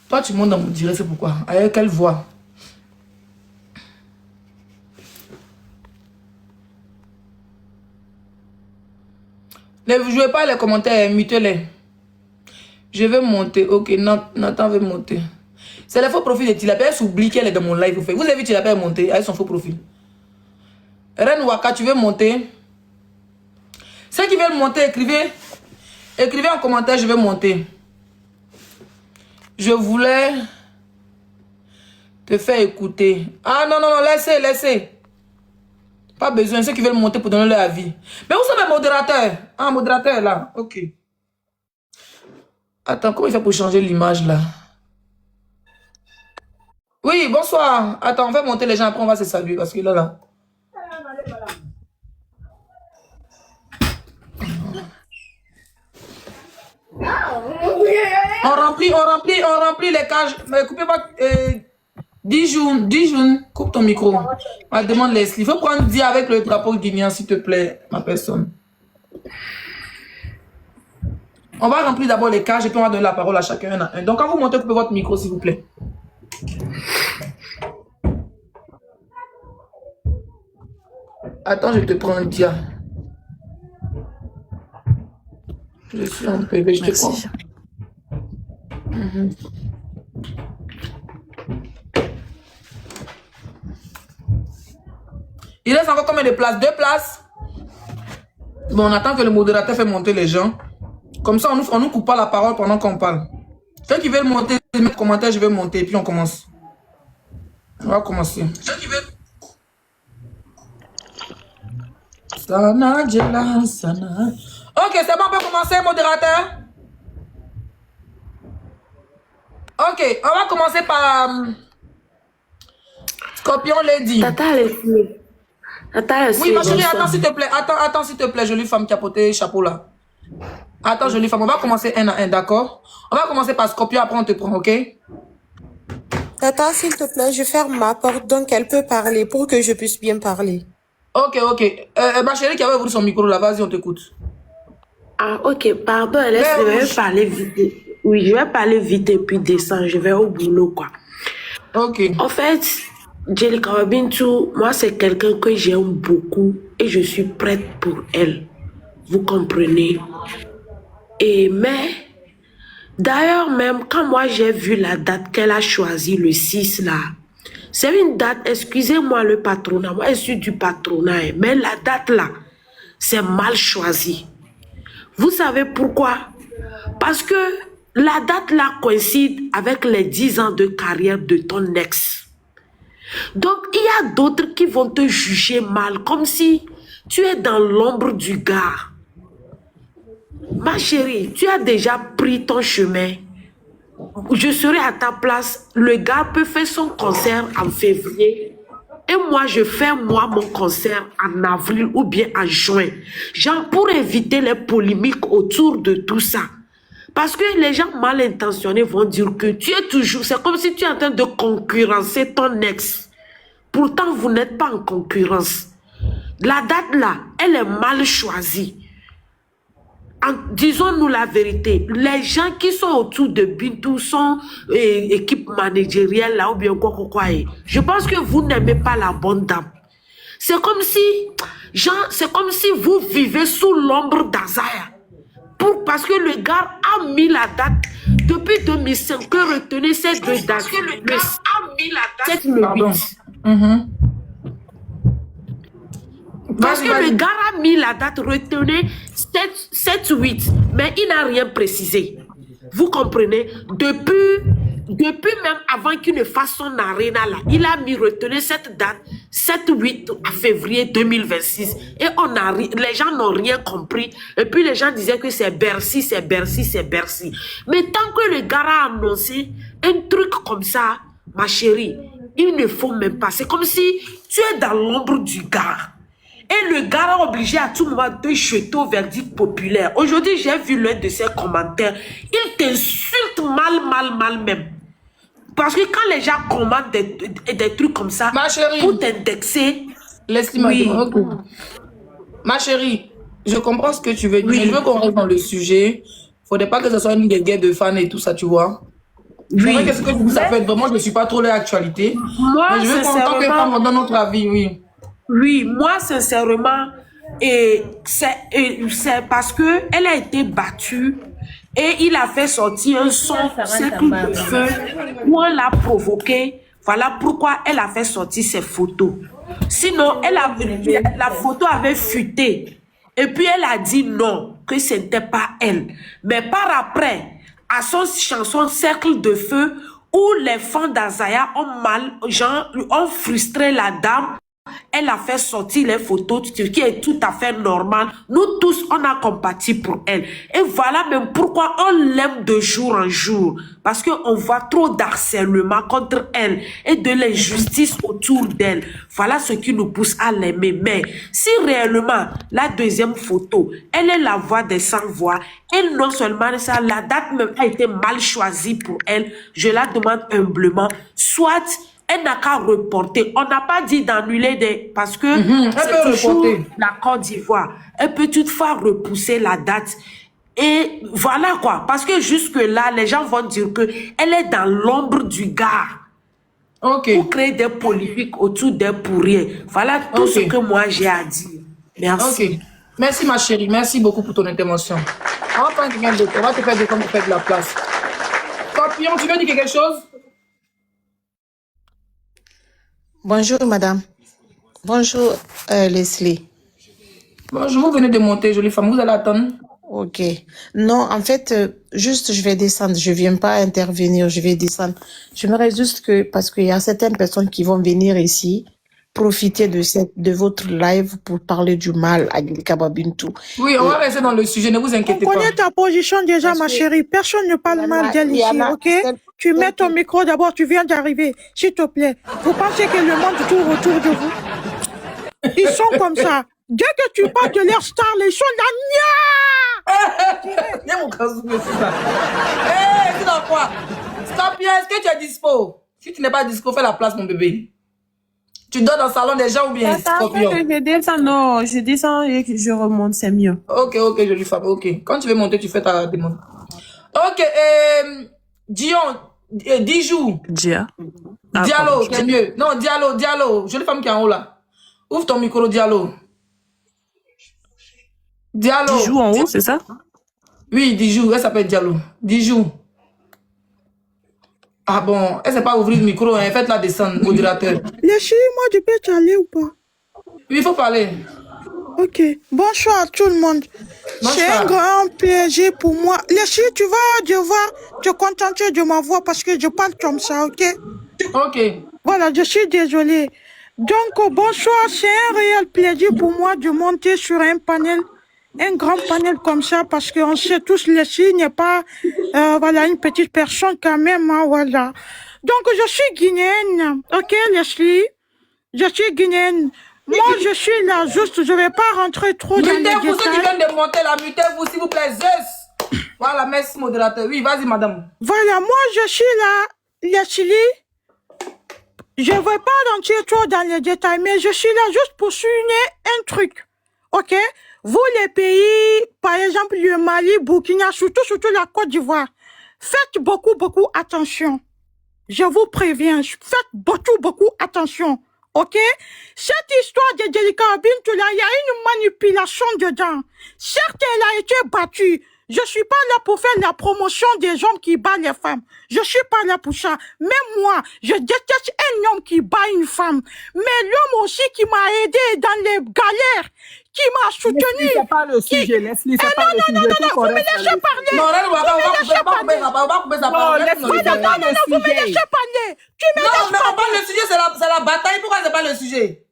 Toi, tu montes dans mon direct, c'est pourquoi? Avec quelle voix? Ne jouez pas les commentaires, mutez-les. Je vais monter. Ok, Nathan veut monter. C'est le faux profil de Tilapia. Elle s'oublie qu'elle est dans mon live. Vous avez vu Tilapia monter avec son faux profil. Ren Waka, tu veux monter? Ceux qui veulent monter, écrivez. Écrivez en commentaire, je vais monter. Je voulais te faire écouter. Ah non, non, non, laissez. Pas besoin, ceux qui veulent monter pour donner leur avis. Mais où sont mes modérateurs? Ah, modérateur là, ok. Attends, comment il fait pour changer l'image là? Oui, bonsoir. Attends, on va monter les gens, après on va se saluer parce que là. On remplit les cages. Mais coupez pas. 10 jours, coupe ton micro. On demande Leslie. Il faut prendre 10 avec le drapeau guinéen, s'il te plaît, ma personne. On va remplir d'abord les cages et puis on va donner la parole à chacun un à un. Donc, quand vous montez, coupez votre micro, s'il vous plaît. Attends, je te prends un dia. Je suis un bébé, je te prends. Il reste encore combien de places? 2 places? Bon, on attend que le modérateur fait monter les gens. Comme ça, on ne coupe pas la parole pendant qu'on parle. Ceux qui veulent monter, mettre commentaire, je vais monter. Et puis on commence. On va commencer. Sana, Jela, Sana. Ok, c'est bon, on peut commencer, modérateur. Ok, on va commencer par Scorpion Lady. Tata Leslie. Tata Leslie. Oui, ma chérie, attends s'il te plaît. Attends s'il te plaît, jolie femme qui a porté chapeau là. Attends, jolie femme, on va commencer un à un, d'accord? On va commencer par Scorpion, après on te prend, ok? Tata, s'il te plaît, je ferme ma porte, donc elle peut parler pour que je puisse bien parler. Ok, ok. Ma chérie qui avait ouvert son micro là, vas-y, on t'écoute. Ah, ok, pardon, je vais parler vite. Oui, je vais parler vite et puis descendre. Je vais au boulot, quoi. Ok. En fait, Jelika Bintou, moi, c'est quelqu'un que j'aime beaucoup et je suis prête pour elle. Vous comprenez? Mais, d'ailleurs, même quand moi j'ai vu la date qu'elle a choisie, le 6 là, c'est une date, excusez-moi le patronat, moi je suis du patronat, mais la date là, c'est mal choisi. Vous savez pourquoi? Parce que la date là coïncide avec les 10 ans de carrière de ton ex. Donc, il y a d'autres qui vont te juger mal, comme si tu es dans l'ombre du gars. Ma chérie, tu as déjà pris ton chemin. Je serai à ta place. Le gars peut faire son concert en février. Et moi, je fais mon concert en avril ou bien en juin. Genre, pour éviter les polémiques autour de tout ça. Parce que les gens mal intentionnés vont dire que tu es toujours... C'est comme si tu es en train de concurrencer ton ex. Pourtant, vous n'êtes pas en concurrence. La date là, elle est mal choisie. Disons-nous la vérité, les gens qui sont autour de Bintou sont équipe managérielle là ou bien quoi. Je pense que vous n'aimez pas la bonne dame. C'est comme si, vous vivez sous l'ombre d'Azaya. Parce que le gars a mis la date depuis 2005 que retenez ces deux dates. Parce que le gars a mis la date. Pardon. Parce que le gars a mis la date, retenez 7-8, mais il n'a rien précisé. Vous comprenez? Depuis même avant qu'il ne fasse son arena là, il a mis retenez cette date 7-8 février 2026 et les gens n'ont rien compris. Et puis les gens disaient que c'est Bercy, c'est Bercy, c'est Bercy. Mais tant que le gars a annoncé un truc comme ça, ma chérie, il ne faut même pas. C'est comme si tu es dans l'ombre du gars. Et le gars est obligé à tout moment de jeter au verdict populaire. Aujourd'hui, j'ai vu l'un de ses commentaires. Il t'insulte mal même. Parce que quand les gens commentent des trucs comme ça, ma chérie, pour t'indexer... Laisse-moi dire. Ma chérie, je comprends ce que tu veux dire. Mais je veux qu'on reste dans le sujet. Faudrait pas que ce soit une guerre de fans et tout ça, tu vois. C'est vrai que ce que tu dis, ça peut être vraiment, je ne suis pas trop l'actualité. Mais je veux qu'en tant que femme, on donne notre avis, oui. Oui, moi, sincèrement, c'est parce qu'elle a été battue et il a fait sortir un son, cercle de feu, où on l'a provoqué. Voilà pourquoi elle a fait sortir ses photos. Sinon, la photo avait fuité. Et puis, elle a dit non, que ce n'était pas elle. Mais par après, à son chanson Cercle de feu, où les fans d'Azaya ont frustré la dame, elle a fait sortir les photos, ce qui est tout à fait normal. Nous tous, on a compati pour elle. Et voilà même pourquoi on l'aime de jour en jour. Parce qu'on voit trop d'harcèlement contre elle et de l'injustice autour d'elle. Voilà ce qui nous pousse à l'aimer. Mais si réellement, la deuxième photo, elle est la voix des sans-voix, et non seulement ça, la date même a été mal choisie pour elle, je la demande humblement, soit... Elle n'a qu'à reporter. On n'a pas dit d'annuler parce que c'est toujours la Côte d'Ivoire. Elle peut toutefois repousser la date. Et voilà quoi. Parce que jusque-là, les gens vont dire qu'elle est dans l'ombre du gars. Pour créer des polémiques autour des pourriers. Voilà tout ce que moi j'ai à dire. Merci. Merci ma chérie. Merci beaucoup pour ton intervention. On va prendre quelqu'un d'autre. On va te faire des temps pour faire de la place. Scorpion, tu veux dire quelque chose? Bonjour, madame. Bonjour, Leslie. Bonjour, vous venez de monter, jolie femme. Vous allez attendre? Ok. Non, en fait, juste, je vais descendre. Je viens pas intervenir, je vais descendre. J'aimerais juste que, parce qu'il y a certaines personnes qui vont venir ici, profiter de votre live pour parler du mal à Gilkaba Bintou. Oui, on va rester dans le sujet, ne vous On inquiétez pas. connaît ta position déjà, Parce ma que chérie. Personne ne parle mal d'elle il y en ici, a ok? Tu mets ton micro d'abord, tu viens d'arriver, s'il te plaît. Vous pensez que le monde tourne autour de vous? Ils sont comme ça. Dès que tu parles de leur star, ils sont là. Viens mon casou, mais c'est ça. Hé, c'est dans quoi? Scorpion, est-ce que tu es dispo? Si tu n'es pas dispo, fais la place, mon bébé. Tu dors dans le salon des gens ou bien Scorpion? Je descends, non, je descends et que je remonte, c'est mieux. Ok, jolie femme, ok. Quand tu veux monter, tu fais ta demande. Ok, Dion, Dijou. Dia. Diallo, c'est mieux. Non, Diallo. Jolie femme qui est en haut là. Ouvre ton micro, Diallo. Dijou en haut, c'est ça? Oui, Dijou, elle s'appelle Diallo. Dijou. Ah bon, elle ne sait pas ouvrir le micro, hein. Faites-la descendre, modérateur. Les filles, moi, tu peux t'aller ou pas? Oui, il faut parler. Ok. Bonsoir à tout le monde. Bonsoir. C'est un grand plaisir pour moi. Les filles, tu vas devoir te contenter de ma voix parce que je parle comme ça, ok? Ok. Voilà, je suis désolée. Donc, bonsoir, c'est un réel plaisir pour moi de monter sur un panel, un grand panel comme ça, parce qu'on sait tous, Leslie n'est pas, voilà, une petite personne quand même, hein, voilà. Donc, je suis guinéenne, ok, Leslie? Je suis guinéenne. Moi, je suis là, juste, je vais pas rentrer trop dans les Mutez-vous, ceux qui détails. viennent de monter là, mutez-vous, s'il vous plaît, Zeus. Voilà, merci, modérateur. Oui, vas-y, madame. Voilà, moi, je suis là, Leslie. Je ne vais pas rentrer trop dans les détails, mais je suis là juste pour souligner un truc. OK? Vous, les pays, par exemple, le Mali, Burkina, surtout la Côte d'Ivoire, faites beaucoup attention. Je vous préviens, faites beaucoup attention. OK? Cette histoire de Delika Bintou, là, il y a une manipulation dedans. Certes, elle a été battue. Je suis pas là pour faire la promotion des hommes qui battent les femmes. Je suis pas là pour ça. Même moi, je déteste un homme qui bat une femme. Mais l'homme aussi qui m'a aidé dans les galères, qui m'a soutenu. C'est pas le sujet, Leslie, c'est pas le sujet. Non, vous me laissez parler. Non, on va couper sa parole. Non, vous me laissez parler. Tu me Non, laisses mais on parler. parle le sujet, c'est la bataille. Pourquoi c'est pas le sujet?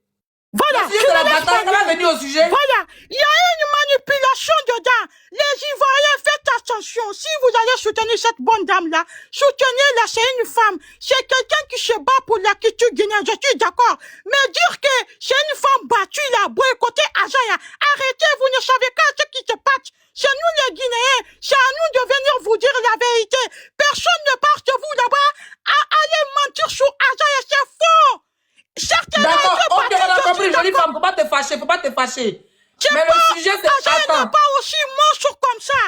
Voilà, Le sujet, c'est la bataille. Ça va venir au sujet. Voilà, il y a une manipulation dedans. Les Ivoiriens, faites attention. Si vous allez soutenir cette bonne dame-là, soutenez-la, c'est une femme. C'est quelqu'un qui se bat pour la culture guinéenne, je suis d'accord. Mais dire que c'est une femme battue, là, boycottée, Azaya, arrêtez, vous ne savez pas ce qui se passe. C'est nous les Guinéens, c'est à nous de venir vous dire la vérité. Personne ne part de vous là-bas à aller mentir sur Azaya, c'est faux. D'accord, ok, on a compris, jolie femme, faut pas te fâcher. Mais le sujet, c'est... Attends. N'est pas aussi monstre comme ça.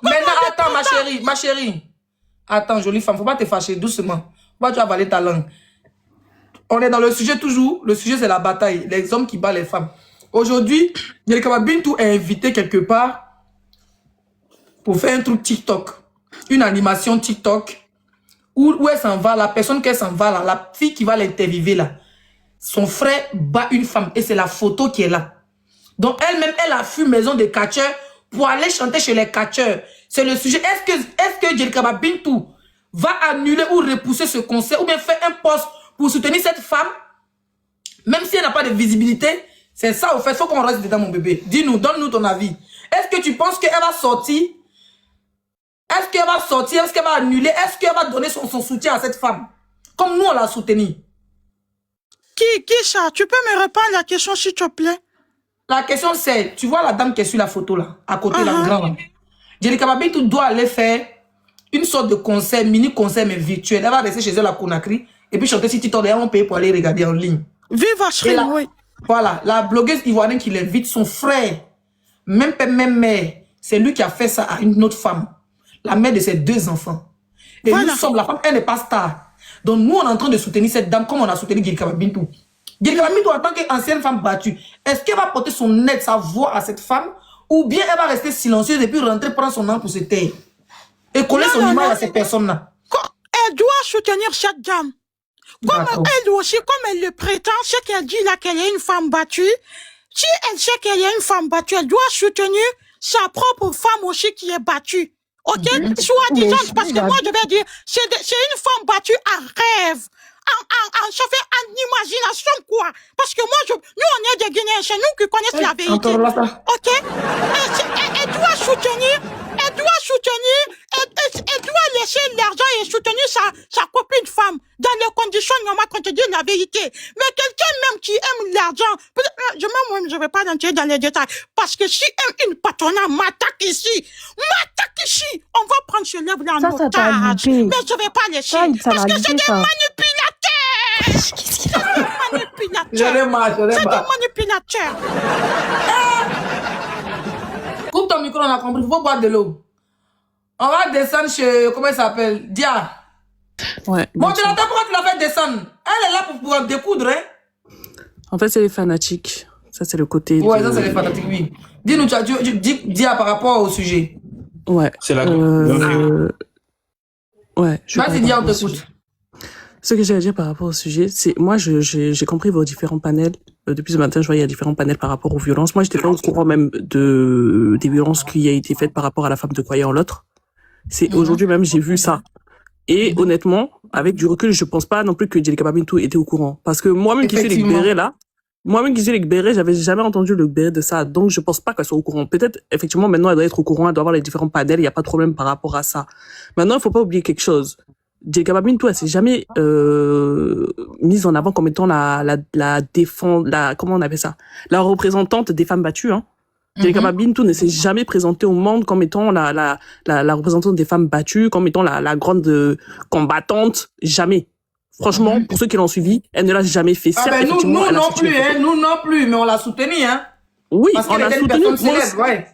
Maintenant, attends, ma chérie. Attends, jolie femme, faut pas te fâcher, doucement. Pourquoi tu as avalé ta langue? On est dans le sujet toujours. Le sujet, c'est la bataille. Les hommes qui battent les femmes. Aujourd'hui, Delika Bintou est invité quelque part pour faire un truc TikTok. Une animation TikTok. Où elle s'en va, la personne qu'elle s'en va là, la fille qui va l'interviewer là, son frère bat une femme et c'est la photo qui est là. Donc elle-même, elle a fui maison des catcheurs pour aller chanter chez les catcheurs. C'est le sujet. Est-ce que Delika Bintou va annuler ou repousser ce concert ou bien faire un post pour soutenir cette femme, même si elle n'a pas de visibilité? C'est ça au fait, il faut qu'on reste dedans mon bébé. Dis-nous, donne-nous ton avis. Est-ce que tu penses qu'elle va sortir? Est-ce qu'elle va sortir? Est-ce qu'elle va annuler? Est-ce qu'elle va donner son soutien à cette femme? Comme nous, on l'a soutenue. Qui ça? Tu peux me répondre à la question, s'il te plaît? La question, c'est, tu vois la dame qui est sur la photo, là, à côté, là, grande. Delika Bintou doit aller faire une sorte de concert, mini-concert, mais virtuel. Elle va rester chez elle à Conakry et puis chanter sur TikTok. D'ailleurs, on paye pour aller regarder en ligne. Vive Asri, oui. Voilà, la blogueuse ivoirienne qui l'invite, son frère, même père, même mère, c'est lui qui a fait ça à une autre femme. La mère de ses 2 enfants. Et voilà. Nous sommes, la femme, elle n'est pas star. Donc nous, on est en train de soutenir cette dame comme on a soutenu Delika Bintou. Delika Bintou, en tant qu'ancienne femme battue, est-ce qu'elle va porter son aide, sa voix à cette femme, ou bien elle va rester silencieuse et puis rentrer prendre son nom pour se taire et coller son image à ces personnes-là? Elle doit soutenir cette dame. Comme elle aussi, comme elle le prétend, c'est qu'elle dit là qu'elle est une femme battue. Si elle sait qu'elle est une femme battue, elle doit soutenir sa propre femme aussi qui est battue. Ok? Soi-disant, parce que moi, je vais dire, c'est une femme battue à rêve. Ça fait en imagination, quoi. Parce que moi, nous, on est des Guinéens, c'est nous qui connaissons la vérité. Ok? Elle doit soutenir, elle doit laisser l'argent et soutenir sa copine femme dans les conditions normales qu'on te dit la vérité. Mais quelqu'un même qui aime l'argent, je ne vais pas entrer dans les détails, parce que si une patronat m'attaque ici, on va prendre ce lèvre en otage. Mais je ne vais pas laisser, parce que c'est des manipulateurs. C'est des manipulateurs. Je l'ai mal. C'est des manipulateurs. Coupe ton micro, on a compris. Il faut boire de l'eau. On va descendre chez, comment il s'appelle? Dia. Ouais. Bon, tu l'entends pourquoi tu l'as fait descendre? Elle est là pour pouvoir découdre, hein? En fait, c'est les fanatiques. Ça, c'est le côté. Ouais, ça, c'est les fanatiques, oui. Dis-nous, dis Dia par rapport au sujet. Ouais. C'est la. Ouais. Vas-y, Dia, on t'écoute. Ce que j'ai à dire par rapport au sujet, c'est, moi, j'ai compris vos différents panels. Depuis ce matin, je vois, il y a différents panels par rapport aux violences. Moi, j'étais pas au courant même des violences qui a été faites par rapport à la femme de croyant l'autre. C'est aujourd'hui même, j'ai vu ça. Et honnêtement, avec du recul, je pense pas non plus que Djelika Babintou était au courant. Parce que moi-même qui suis l'exbéré là, j'avais jamais entendu le Gbéré de ça. Donc, je pense pas qu'elle soit au courant. Peut-être, effectivement, maintenant, elle doit être au courant, elle doit avoir les différents panels, il y a pas de problème par rapport à ça. Maintenant, il faut pas oublier quelque chose. Djelika Babintou, elle s'est jamais mise en avant comme étant la comment on appelle ça, la représentante des femmes battues, hein. Djelika Babintou ne s'est jamais présentée au monde comme étant la représentante des femmes battues, comme étant la grande combattante, jamais. Franchement, pour ceux qui l'ont suivi, elle ne l'a jamais fait. Ah ben nous non plus, mais on l'a soutenue, hein. Oui, parce on l'a soutenue. Ouais.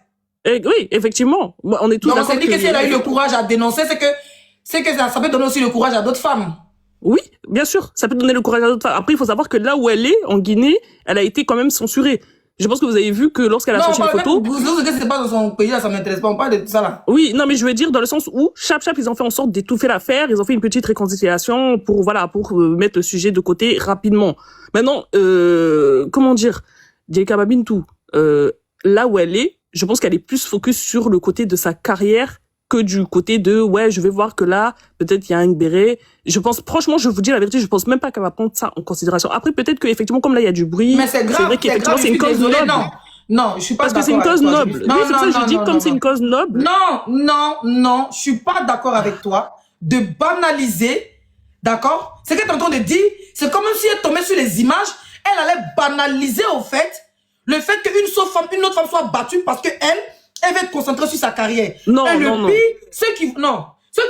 Oui, effectivement. On est tous d'accord. d'accord. Donc on s'est dit que si elle a eu le courage à dénoncer, c'est que ça peut donner aussi le courage à d'autres femmes. Oui, bien sûr, ça peut donner le courage à d'autres femmes. Après, il faut savoir que là où elle est, en Guinée, elle a été quand même censurée. Je pense que vous avez vu que lorsqu'elle a sorti les photos... Non, c'est pas dans son pays, là, ça m'intéresse pas, on parle de tout ça, là. Oui, non, mais je veux dire dans le sens où, chap, ils ont fait en sorte d'étouffer l'affaire, ils ont fait une petite réconciliation pour mettre le sujet de côté rapidement. Maintenant, comment dire, Djelika Babintou, là où elle est, je pense qu'elle est plus focus sur le côté de sa carrière que du côté de, ouais, je vais voir que là, peut-être il y a un Gbéré. Je pense, franchement, je vous dis la vérité, je pense même pas qu'elle va prendre ça en considération. Après, peut-être qu'effectivement, comme là, il y a du bruit. Mais c'est grave. C'est vrai qu'effectivement, c'est une cause noble. Non, je suis pas d'accord. Parce que c'est une cause noble. Oui, c'est pour ça que je dis, comme c'est une cause noble. Non, je suis pas d'accord avec toi de banaliser, d'accord? C'est que tu es en train de dire, c'est comme si elle tombait sur les images, elle allait banaliser au fait, le fait qu'une autre femme soit battue parce que elle va être concentrée sur sa carrière. Non. Ceux qui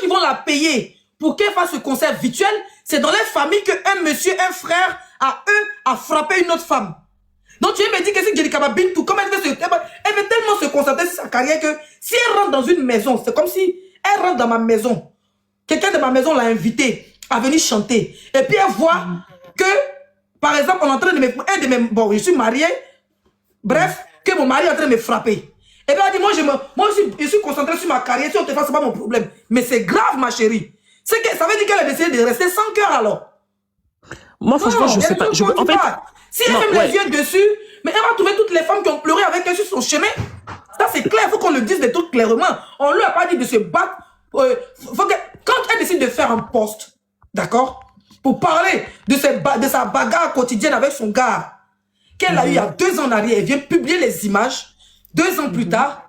vont la payer pour qu'elle fasse ce concert virtuel, c'est dans les familles qu'un monsieur, un frère, a frappé une autre femme. Donc tu me dis que c'est Djelika Babintou, comme elle veut tellement se concentrer sur sa carrière que si elle rentre dans une maison, c'est comme si elle rentre dans ma maison. Quelqu'un de ma maison l'a invitée à venir chanter. Et puis elle voit que, par exemple, on est en train de bon, je suis mariée, bref, que mon mari est en train de me frapper. Et bien, elle dit, moi je suis concentré sur ma carrière, si on te fait, c'est pas mon problème. Mais c'est grave, ma chérie. Ça veut dire qu'elle a décidé de rester sans cœur, alors. Moi, franchement, je sais pas. En fait, si elle met les yeux dessus, mais elle va trouver toutes les femmes qui ont pleuré avec elle sur son chemin. Ça, c'est clair, il faut qu'on le dise de tout clairement. On lui a pas dit de se battre. Quand elle décide de faire un post, d'accord, pour parler de sa bagarre quotidienne avec son gars, qu'elle a eu il y a 2 ans en arrière, elle vient publier les images. 2 ans plus tard,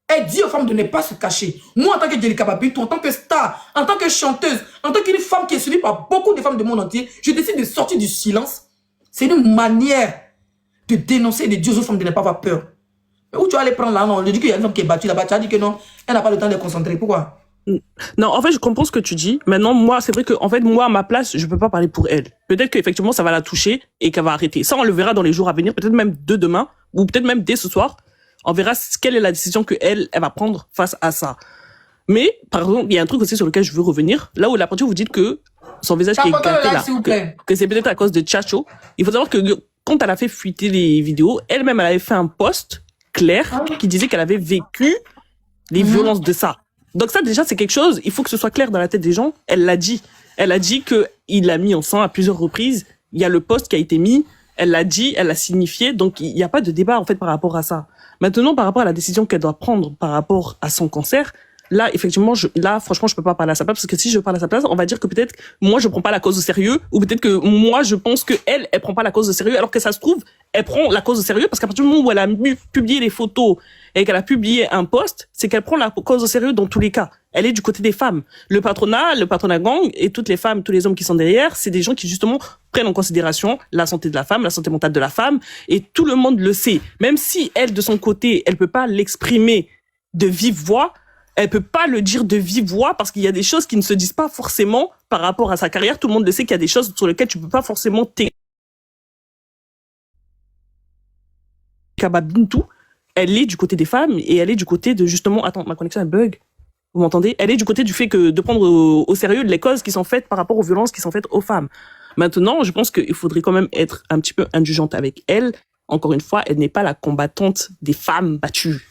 elle dit aux femmes de ne pas se cacher. Moi, en tant que Djelika Babintou, en tant que star, en tant que chanteuse, en tant qu'une femme qui est suivie par beaucoup de femmes du monde entier, je décide de sortir du silence. C'est une manière de dénoncer et de dire aux femmes de ne pas avoir peur. Mais où tu vas aller prendre là? Non, je dis qu'il y a une femme qui est battue là-bas. Tu as dit que non, elle n'a pas le temps de se concentrer. Pourquoi? Non, en fait, je comprends ce que tu dis. Maintenant, moi, c'est vrai que, en fait, moi, à ma place, je peux pas parler pour elle. Peut-être qu'effectivement, ça va la toucher et qu'elle va arrêter. Ça, on le verra dans les jours à venir, peut-être même de demain, ou peut-être même dès ce soir. On verra quelle est la décision que elle va prendre face à ça. Mais, par exemple, il y a un truc aussi sur lequel je veux revenir. Là où la partie où vous dites que son visage qui est gâté là, que c'est peut-être à cause de Tchacho. Il faut savoir que quand elle a fait fuiter les vidéos, elle-même, elle avait fait un post clair qui disait qu'elle avait vécu les violences de ça. Donc ça, déjà, c'est quelque chose, il faut que ce soit clair dans la tête des gens. Elle l'a dit. Elle a dit qu'il l'a mis en sang à plusieurs reprises. Il y a le post qui a été mis. Elle l'a dit, elle l'a signifié. Donc, il n'y a pas de débat, en fait, par rapport à ça. Maintenant, par rapport à la décision qu'elle doit prendre par rapport à son cancer, là, effectivement, franchement, je peux pas parler à sa place, parce que si je parle à sa place, on va dire que peut-être, moi, je prends pas la cause au sérieux, ou peut-être que moi, je pense que elle prend pas la cause au sérieux, alors que ça se trouve, elle prend la cause au sérieux, parce qu'à partir du moment où elle a publié les photos, et qu'elle a publié un post, c'est qu'elle prend la cause au sérieux dans tous les cas. Elle est du côté des femmes. Le patronat gang, et toutes les femmes, tous les hommes qui sont derrière, c'est des gens qui, justement, prennent en considération la santé de la femme, la santé mentale de la femme, et tout le monde le sait. Même si elle, de son côté, elle peut pas l'exprimer de vive voix, elle peut pas le dire de vive voix parce qu'il y a des choses qui ne se disent pas forcément par rapport à sa carrière. Tout le monde le sait qu'il y a des choses sur lesquelles tu peux pas forcément Kaba Bintou, elle est du côté des femmes et elle est du côté de justement, attends, ma connexion elle bug. Vous m'entendez? Elle est du côté du fait que de prendre au sérieux les causes qui sont faites par rapport aux violences qui sont faites aux femmes. Maintenant, je pense qu'il faudrait quand même être un petit peu indulgente avec elle. Encore une fois, elle n'est pas la combattante des femmes battues.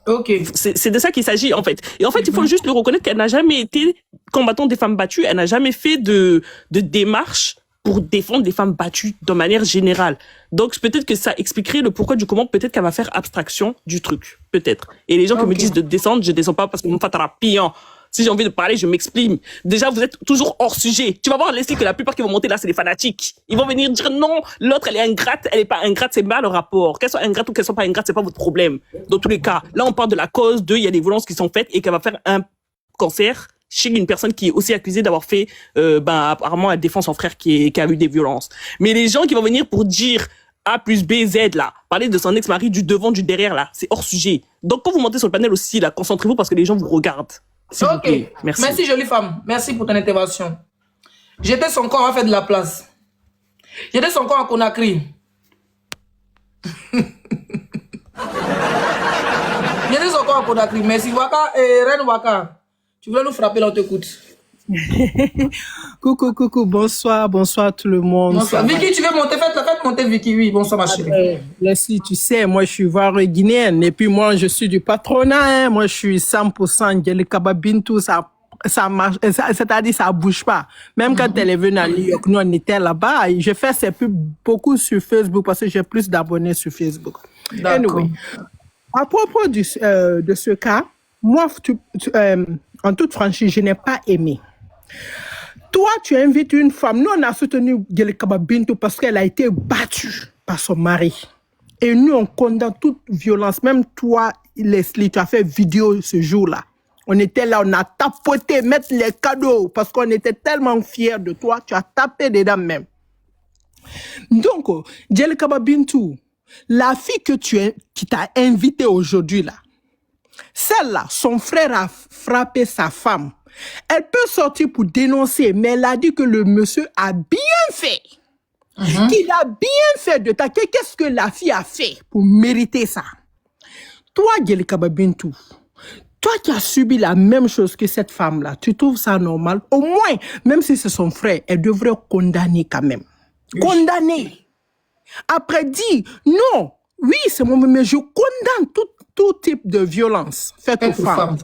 Ok. C'est de ça qu'il s'agit, en fait. Et en fait, il faut juste le reconnaître qu'elle n'a jamais été combattante des femmes battues. Elle n'a jamais fait de démarche pour défendre les femmes battues de manière générale. Donc, peut-être que ça expliquerait le pourquoi du comment. Peut-être qu'elle va faire abstraction du truc. Peut-être. Et les gens qui me disent de descendre, je descends pas parce que mon fatarapian. Si j'ai envie de parler, je m'exprime. Déjà, vous êtes toujours hors sujet. Tu vas voir, Leslie, que la plupart qui vont monter là, c'est les fanatiques. Ils vont venir dire non, l'autre, elle est ingrate, elle est pas ingrate, c'est mal le rapport. Qu'elle soit ingrate ou qu'elle soit pas ingrate, c'est pas votre problème. Dans tous les cas, là, on parle de la cause il y a des violences qui sont faites et qu'elle va faire un cancer chez une personne qui est aussi accusée d'avoir fait, apparemment, elle défend son frère qui a eu des violences. Mais les gens qui vont venir pour dire A plus B, Z, là, parler de son ex-mari du devant, du derrière, là, c'est hors sujet. Donc, quand vous montez sur le panel aussi, là, concentrez-vous parce que les gens vous regardent. Ok, merci jolie femme, merci pour ton intervention. J'étais son corps à faire de la place. J'étais son corps à Conakry. J'étais son corps à Conakry, merci. Waka et Reine Waka, tu voulais nous frapper, là on t'écoute. Coucou, bonsoir tout le monde. Bonsoir. Vicky, tu veux monter, faites monter Vicky, oui, bonsoir ma chérie. Leslie, tu sais, moi je suis ivoire-guinéenne et puis moi je suis du patronat, hein. Moi je suis 100% Djelikaba Bintou, ça marche, c'est-à-dire ça bouge pas. Même quand elle est venue à New York, nous on était là-bas, je fais ces pubs beaucoup sur Facebook parce que j'ai plus d'abonnés sur Facebook. Anyway, à propos de ce cas, moi, en toute franchise, je n'ai pas aimé. Toi, tu invites une femme. Nous, on a soutenu Djelikaba Bintou parce qu'elle a été battue par son mari. Et nous, on condamne toute violence. Même toi, Leslie, tu as fait vidéo ce jour-là. On était là, on a tapoté, mettre les cadeaux parce qu'on était tellement fiers de toi. Tu as tapé dedans même. Donc, Djelikaba Bintou, la fille qui t'a invitée aujourd'hui, là, celle-là, son frère a frappé sa femme. Elle peut sortir pour dénoncer, mais elle a dit que le monsieur a bien fait. Qu'il a bien fait de ta... Qu'est-ce que la fille a fait pour mériter ça? Toi, Djelikaba Bintou, toi qui as subi la même chose que cette femme-là, tu trouves ça normal? Au moins, même si c'est son frère, elle devrait condamner quand même. Oui. Condamner. Après, dire, non, oui, c'est mon... mais je condamne tout type de violence faite aux femmes.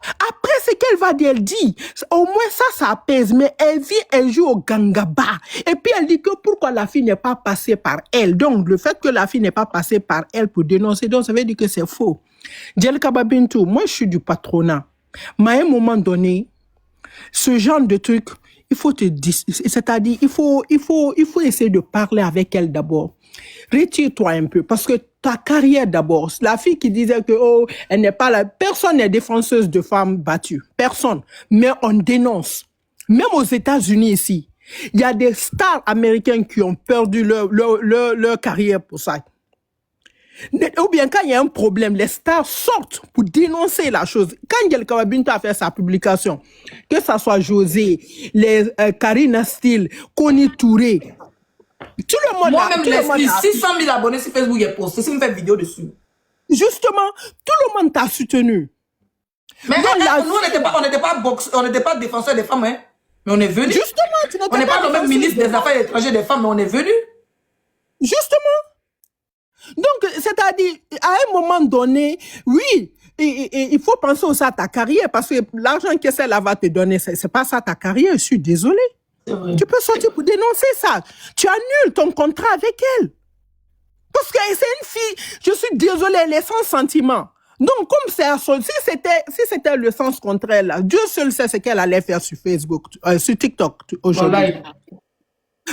Après, ce qu'elle va dire, elle dit, au moins ça apaise, mais elle vit, elle joue au gangaba. Et puis elle dit que pourquoi la fille n'est pas passée par elle. Donc, le fait que la fille n'est pas passée par elle pour dénoncer, donc ça veut dire que c'est faux. Djelikaba Bintou, moi je suis du patronat. Mais à un moment donné, ce genre de truc, il faut te dire, c'est-à-dire, il faut essayer de parler avec elle d'abord. Retire-toi un peu, parce que ta carrière d'abord. La fille qui disait que, oh, elle n'est pas là. Personne n'est défenseuse de femmes battues. Personne. Mais on dénonce. Même aux États-Unis ici, il y a des stars américaines qui ont perdu leur carrière pour ça. Ou bien quand il y a un problème, les stars sortent pour dénoncer la chose. Quand Djelikaba Bintou a fait sa publication, que ça soit José, les Karina Steele, Connie Touré, tout le monde moi-même, Leslie, 600 000 abonnés sur Facebook, il posté. Si vous faites vidéo dessus. Justement, tout le monde t'a soutenu. Mais non, nous, on n'était pas défenseurs des femmes, hein. Mais on est venus. Justement, on n'est pas le même ministre des Affaires étrangères des femmes, mais on est venus. Justement. Donc, c'est-à-dire, à un moment donné, oui, il faut penser aussi à ta carrière, parce que l'argent que celle-là va te donner, c'est pas ça ta carrière, je suis désolée. Tu peux sortir pour dénoncer ça. Tu annules ton contrat avec elle. Parce que c'est une fille, je suis désolée, elle est sans sentiment. Donc, comme c'est si c'était le sens contraire, là, Dieu seul sait ce qu'elle allait faire sur Facebook, sur TikTok aujourd'hui. Voilà.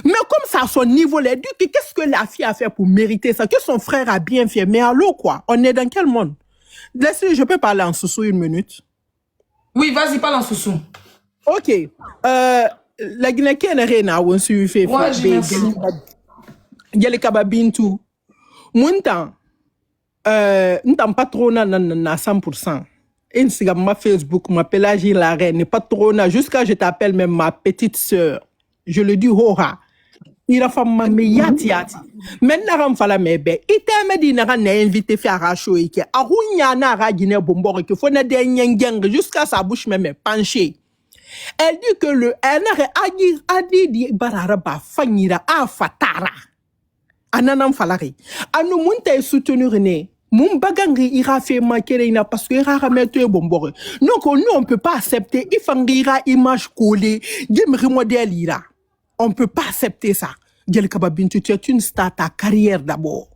Mais comme ça, à son niveau, elle dit que qu'est-ce que la fille a fait pour mériter ça? Que son frère a bien fait. Mais allô, quoi? On est dans quel monde? Laissez, je peux parler en sous 1 minute? Oui, vas-y, parle en sous-sous. Ok. La Guinée-Ken Rena, on suit fait. Ouais, je merci. Yele Kababintu. Montant. N'tam pas trop na 100%. Instagram, ma Facebook, ma Pélagie la reine, pas trop na. Jusqu'à je t'appelle même ma petite sœur. Je le dis hora. Il a fait ma yati. Maintenant, ram fala mebe. Ite me di na invité faire racho ike. Arunya na ra Guinée bombo que faut na de nyengeng jusqu'à sa bouche même penchée. Elle dit que le NR a dit bararaba fanyira a fatara. Ananam falari. Anu munte soutenir ne. Mon bagangri ira fait maquerina parce que ira mettre bombo. Donc nous on peut pas accepter ifangira image collée. Gimri modèle ira. On peut pas accepter ça. Djel Kababintu, tu es une star, ta carrière d'abord.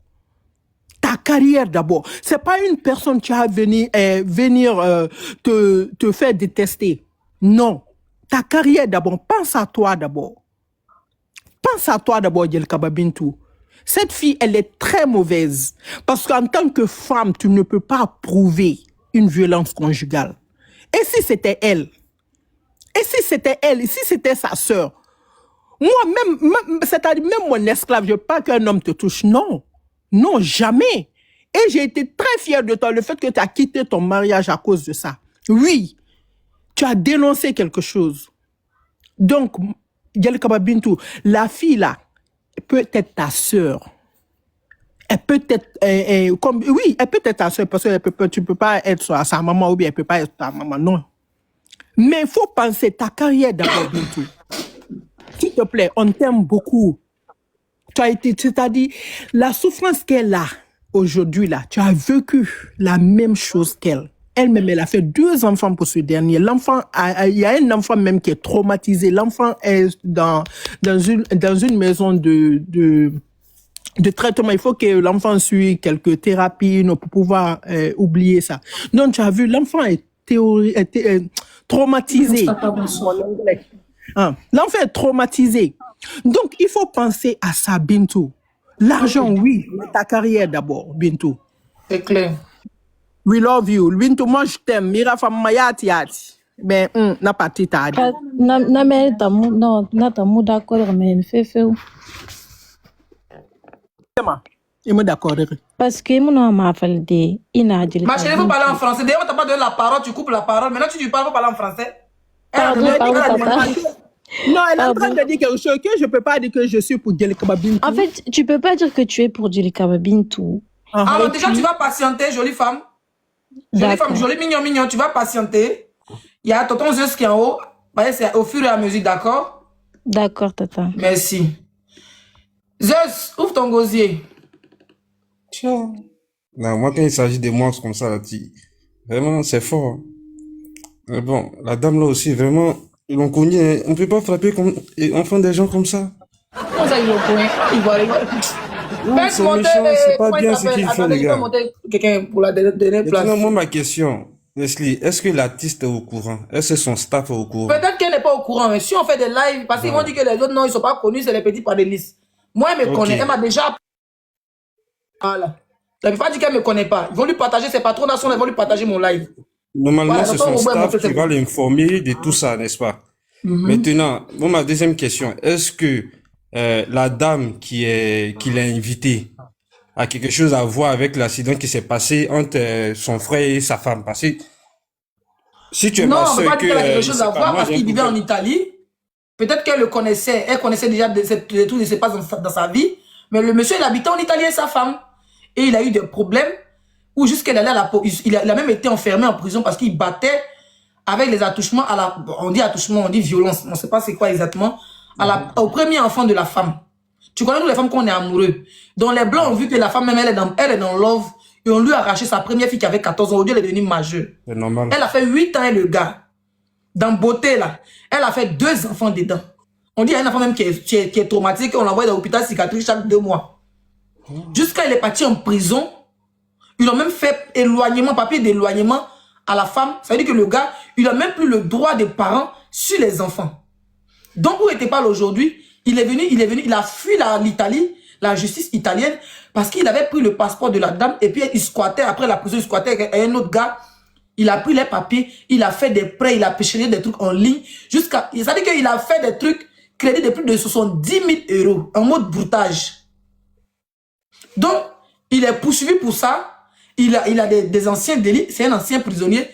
Ta carrière d'abord. C'est pas une personne qui va venir te faire détester. Non. Ta carrière d'abord. Pense à toi d'abord. Pense à toi d'abord, Djel Kababintu. Cette fille, elle est très mauvaise. Parce qu'en tant que femme, tu ne peux pas prouver une violence conjugale. Et si c'était elle? Et si c'était elle? Et si c'était sa sœur? Moi, même c'est-à-dire, même mon esclave, je veux pas qu'un homme te touche. Non. Non, jamais. Et j'ai été très fière de toi, le fait que tu as quitté ton mariage à cause de ça. Oui. Tu as dénoncé quelque chose. Donc, Djel Kababintu, la fille là, peut être ta sœur. Elle peut être, oui, elle peut être ta sœur parce que tu peux pas être sa maman ou bien elle peut pas être ta maman. Non. Mais il faut penser ta carrière d'abord, Bintou. S'il te plaît, on t'aime beaucoup. Tu as été, c'est-à-dire, la souffrance qu'elle a aujourd'hui, là, tu as vécu la même chose qu'elle. Elle-même, elle a fait 2 enfants pour ce dernier. L'enfant, il y a un enfant même qui est traumatisé. L'enfant est dans une maison de traitement. Il faut que l'enfant suive quelques thérapies pour pouvoir oublier ça. Donc, tu as vu, l'enfant est traumatisé. L'enfant est traumatisé. Donc, il faut penser à ça, Bintou. L'argent, oui, mais ta carrière d'abord, Bintou. C'est clair. We love you. Bintou, moi, je t'aime. Mira fam mayati yati. Mais, n'a pas tita. Non, d'accord, mais il fait. Il me d'accord. Parce que mon m'a fallu des inadil. Ma chérie, il faut parler en français. D'ailleurs, on t'a pas donné la parole, tu coupes la parole. Maintenant, tu parles, il faut parler en français. Pardon, papa. Non, elle est en train de dire quelque chose que je ne peux pas dire que je suis pour Djel Kababintu. En fait, tu peux pas dire que tu es pour Djel Kababintu. Alors déjà, tu vas patienter, jolie femme. Jolie femme, jolie mignon, tu vas patienter. Il y a tonton Zeus qui est en haut. C'est au fur et à mesure, d'accord? D'accord, tata. Merci. Zeus, ouvre ton gosier. Tiens. Non, moi, quand il s'agit de monstres comme ça, là, vraiment, c'est fort. Mais bon, la dame là aussi, vraiment, ils l'ont connu. On ne peut pas frapper enfin des gens comme ça. Comment ça, ils l'ont connu? C'est méchant, c'est pas bien ce qu'il fait, les gars. Quelqu'un pour la dernière place. Maintenant, moi, ma question, Leslie, est-ce que l'artiste est au courant? Est-ce que son staff est au courant? Peut-être qu'elle n'est pas au courant, mais si on fait des lives, parce qu'ils vont dire que les autres, non, ils ne sont pas connus, c'est les petits panélistes. Moi, elle me connaît, elle m'a déjà... Voilà. Ça ne veut pas dire qu'elle ne me connaît pas. Ils vont lui partager ses patrons nationaux, ils vont lui partager mon live. Normalement, Voilà, c'est son staff qui va l'informer de tout ça, n'est-ce pas? Maintenant, bon, ma deuxième question, est-ce que la dame qui l'a invitée a quelque chose à voir avec l'accident qui s'est passé entre son frère et sa femme? Parce que si tu es non, ma on ne peut soeur, pas dire qu'elle a quelque chose à voir parce qu'il vivait en Italie. Peut-être qu'elle le connaissait, elle connaissait déjà des trucs qui se passent dans sa vie. Mais le monsieur, il habitait en Italie avec sa femme. Et il a eu des problèmes où jusqu'elle allait à la police. Il a même été enfermé en prison parce qu'il battait avec les attouchements à la... On dit attouchement, on dit violence. On ne sait pas c'est quoi exactement. Au premier enfant de la femme. Tu connais nous les femmes qu'on est amoureux. Donc les blancs ont vu que la femme même, elle est dans love. Et on lui a arraché sa première fille qui avait 14 ans. Aujourd'hui, elle est devenue majeure. C'est normal. Elle a fait 8 ans et le gars. Dans beauté là. Elle a fait 2 enfants dedans. On dit qu'il y a une enfant même qui est traumatique. On l'envoie dans l'hôpital psychiatrique chaque 2 mois. Jusqu'à il est parti en prison. Ils ont même fait éloignement, papier d'éloignement à la femme. Ça veut dire que le gars, il n'a même plus le droit des parents sur les enfants. Donc, où était pas aujourd'hui? Il a fui l'Italie, la justice italienne, parce qu'il avait pris le passeport de la dame et puis il squattait, après la prison, il squattait avec un autre gars. Il a pris les papiers, il a fait des prêts, il a pêché des trucs en ligne, jusqu'à... Ça veut dire qu'il a fait des trucs, crédit de plus de 70 000 € en mode broutage. Donc, il est poursuivi pour ça. Il a des anciens délits, c'est un ancien prisonnier.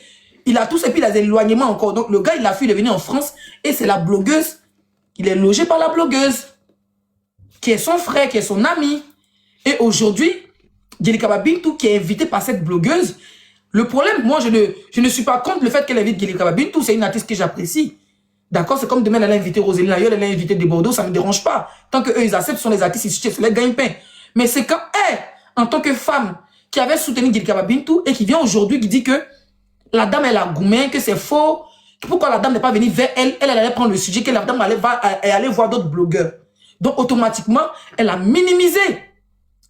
Il a tout ça, et puis il a des éloignements encore. Donc, le gars, il a fui, il est venu en France, et c'est la blogueuse. Il est logé par la blogueuse, qui est son frère, qui est son ami. Et aujourd'hui, Djelikaba Bintou, qui est invité par cette blogueuse. Le problème, moi, je ne suis pas contre le fait qu'elle invite Djelikaba Bintou. C'est une artiste que j'apprécie. D'accord? C'est comme demain, elle a invité Roséline Ayolle, elle a invité des Bordeaux, ça ne me dérange pas. Tant qu'eux, ils acceptent, ce sont les artistes, c'est les gagne-pain. Mais c'est quand elle, en tant que femme, qui avait soutenu Djelikaba Bintou et qui vient aujourd'hui, qui dit que la dame, elle a gourmé, que c'est faux. Pourquoi la dame n'est pas venue vers elle? Elle allait prendre le sujet, que la dame allait voir d'autres blogueurs. Donc, automatiquement, elle a minimisé.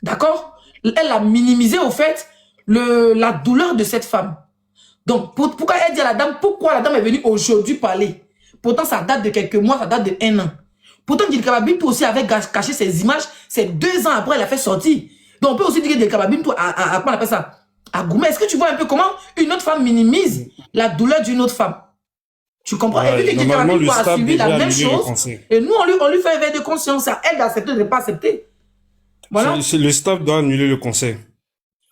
D'accord? Elle a minimisé, au fait, la douleur de cette femme. Donc, pourquoi elle dit à la dame, pourquoi la dame est venue aujourd'hui parler? Pourtant, ça date de quelques mois, ça date de 1 an. Pourtant, Djelikaba Bintou aussi avait caché ses images. C'est 2 ans après, elle a fait sortir. Donc, on peut aussi dire que Djelikaba Bintou a comment on appelle ça? A gourmé. Est-ce que tu vois un peu comment une autre femme minimise la douleur d'une autre femme? Tu comprends? Ouais, Et puis que Djelikaba Bintou a suivi la même chose. Et nous, on lui fait un éveil de conscience. À elle d'accepter de ne pas accepter. Voilà. Le staff doit annuler le concert.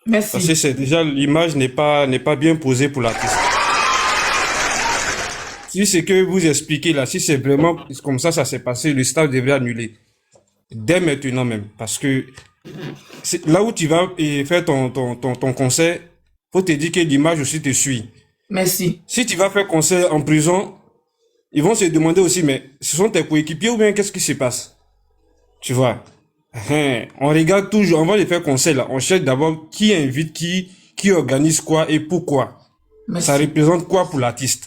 Merci. Parce que c'est déjà, l'image n'est pas bien posée pour l'artiste. Si c'est que vous expliquez là, si c'est vraiment comme ça s'est passé, le staff devrait annuler. Dès maintenant même. Parce que là où tu vas faire ton concert, faut te dire que l'image aussi te suit. Merci. Si tu vas faire concert en prison, ils vont se demander aussi, mais ce sont tes coéquipiers ou bien qu'est-ce qui se passe? Tu vois? On regarde toujours, on va les faire concert là. On cherche d'abord qui invite qui organise quoi et pourquoi. Merci. Ça représente quoi pour l'artiste?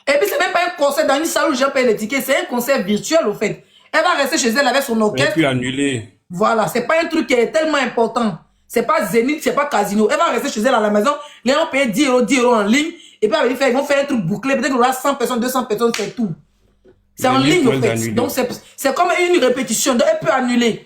Et puis, c'est même pas un concert dans une salle où j'ai payé les tickets, c'est un concert virtuel, au fait. Elle va rester chez elle avec son orchestre. Et puis annuler. Voilà, c'est pas un truc qui est tellement important. C'est pas Zénith, c'est pas Casino. Elle va rester chez elle à la maison. Les gens payent 10 € en ligne. Et puis, ils vont faire un truc bouclé. Peut-être qu'il y aura 100 personnes, 200 personnes, c'est tout. C'est en ligne, au fait. Donc, c'est comme une répétition. Donc, elle peut annuler.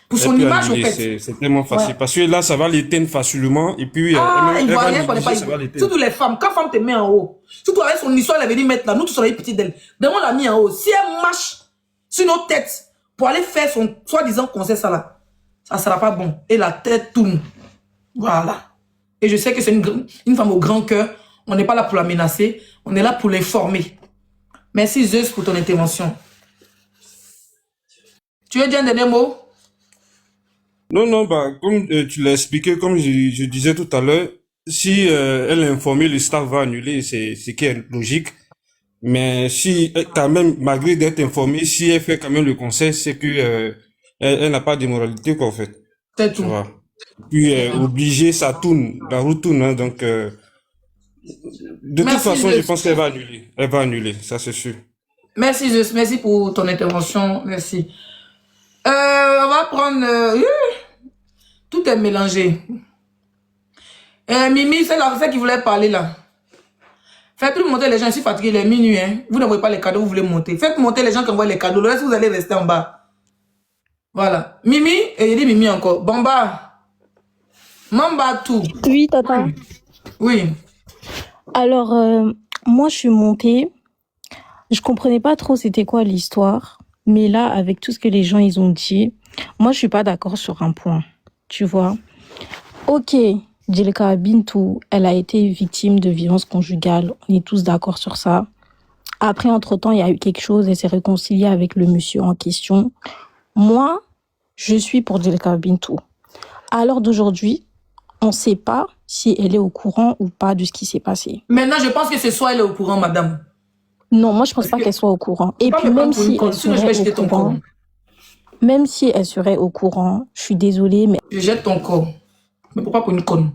Pour son image, au fait. C'est tellement facile. Ouais. Parce que là, ça va l'éteindre facilement. Et puis, il voit rien qu'on n'est pas. Surtout les femmes. Quand femme te met en haut, surtout avec son histoire, elle est venue mettre là. Nous, tous on est petits d'elle. Demande l'a mis en haut. Si elle marche sur nos têtes pour aller faire son soi-disant concert, ça là, ça sera pas bon. Et la tête tourne. Voilà. Et je sais que c'est une femme au grand cœur. On n'est pas là pour la menacer. On est là pour l'informer. Merci Zeus pour ton intervention. Tu veux dire un dernier mot? Non, bah, comme tu l'as expliqué, comme je disais tout à l'heure, si elle est informée, le staff va annuler, c'est ce qui est logique. Mais si, quand même, malgré d'être informée, si elle fait quand même le concert, c'est que elle n'a pas de moralité, quoi, en fait. C'est tout. Puis, obligée, ça tourne, la roue tourne, hein, donc, de toute façon, je pense qu'elle va annuler. Elle va annuler, ça c'est sûr. Merci, Zeus, merci pour ton intervention, merci. On va prendre... tout est mélangé. Mimi, c'est la qui voulait parler là. Faites monter les gens, je suis fatigué, il est minuit. Hein. Vous n'envoyez pas les cadeaux, vous voulez monter. Faites monter les gens qui envoient les cadeaux, le reste vous allez rester en bas. Voilà. Mimi, et il dit Mimi encore. Bamba. Mamba tout. Oui, tata. Oui. Alors, moi je suis montée. Je comprenais pas trop c'était quoi l'histoire. Mais là, avec tout ce que les gens ils ont dit, moi je suis pas d'accord sur un point. Tu vois? Ok, Djelikaba Bintou, elle a été victime de violences conjugales. On est tous d'accord sur ça. Après, entre-temps, il y a eu quelque chose. Elle s'est réconciliée avec le monsieur en question. Moi, je suis pour Djelikaba Bintou. À l'heure d'aujourd'hui, on ne sait pas si elle est au courant ou pas de ce qui s'est passé. Maintenant, je pense que ce soir, elle est au courant, madame. Non, moi, je pense pas qu'elle soit au courant. Et puis, même si elle serait au courant, même si elle serait au courant, je suis désolée, mais... Je jette ton corps. Mais pourquoi pour une conne?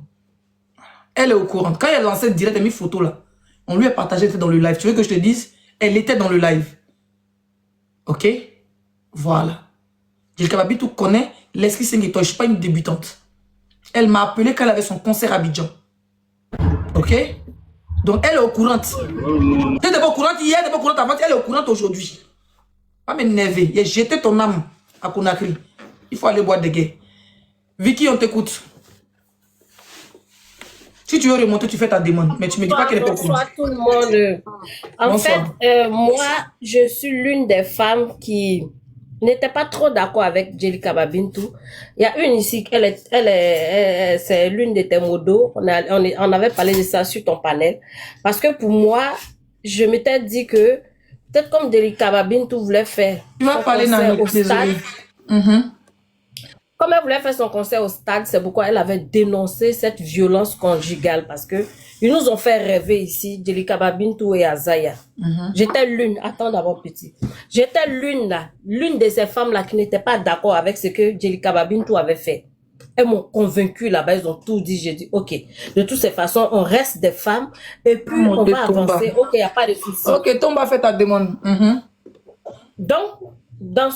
Elle est au courant. Quand elle a lancé direct, elle a mis photo là. On lui a partagé, elle était dans le live. Tu veux que je te dise? Elle était dans le live. Ok? Voilà. Djelikaba Bintou connaît Leslie Senghetoy, je ne suis pas une débutante. Elle m'a appelé quand elle avait son concert à Abidjan. Ok? Donc, elle est au courant. Elle n'était pas au courant hier, elle n'était pas au courant avant, elle est au courant aujourd'hui. Pas m'énerver. J'ai jeté ton âme à Conakry. Il faut aller boire des gays. Vicky, on t'écoute. Si tu veux remonter, tu fais ta demande. Mais tu ne me dis pas qu'elle est au courant. Bonsoir tout le monde. En Bonsoir. fait, moi, je suis l'une des femmes qui n'était pas trop d'accord avec Jelika Babintou. Il y a une ici, c'est l'une de tes modos. On avait parlé de ça sur ton panel. Parce que pour moi, je m'étais dit que peut-être comme Jelika Babintou voulait faire Tu vas parler dans au stade. le Comme elle voulait faire son concert au stade, c'est pourquoi elle avait dénoncé cette violence conjugale parce que ils nous ont fait rêver ici, Jelika Babintou et Azaya. J'étais l'une, attends d'abord petit. J'étais l'une de ces femmes-là qui n'était pas d'accord avec ce que Jelika Babintou avait fait. Elles m'ont convaincu là-bas, ils ont tout dit. J'ai dit, ok, de toutes ces façons, on reste des femmes et puis on va avancer. Ok, il n'y a pas de souci. Ok, Tomba fait ta demande. Donc,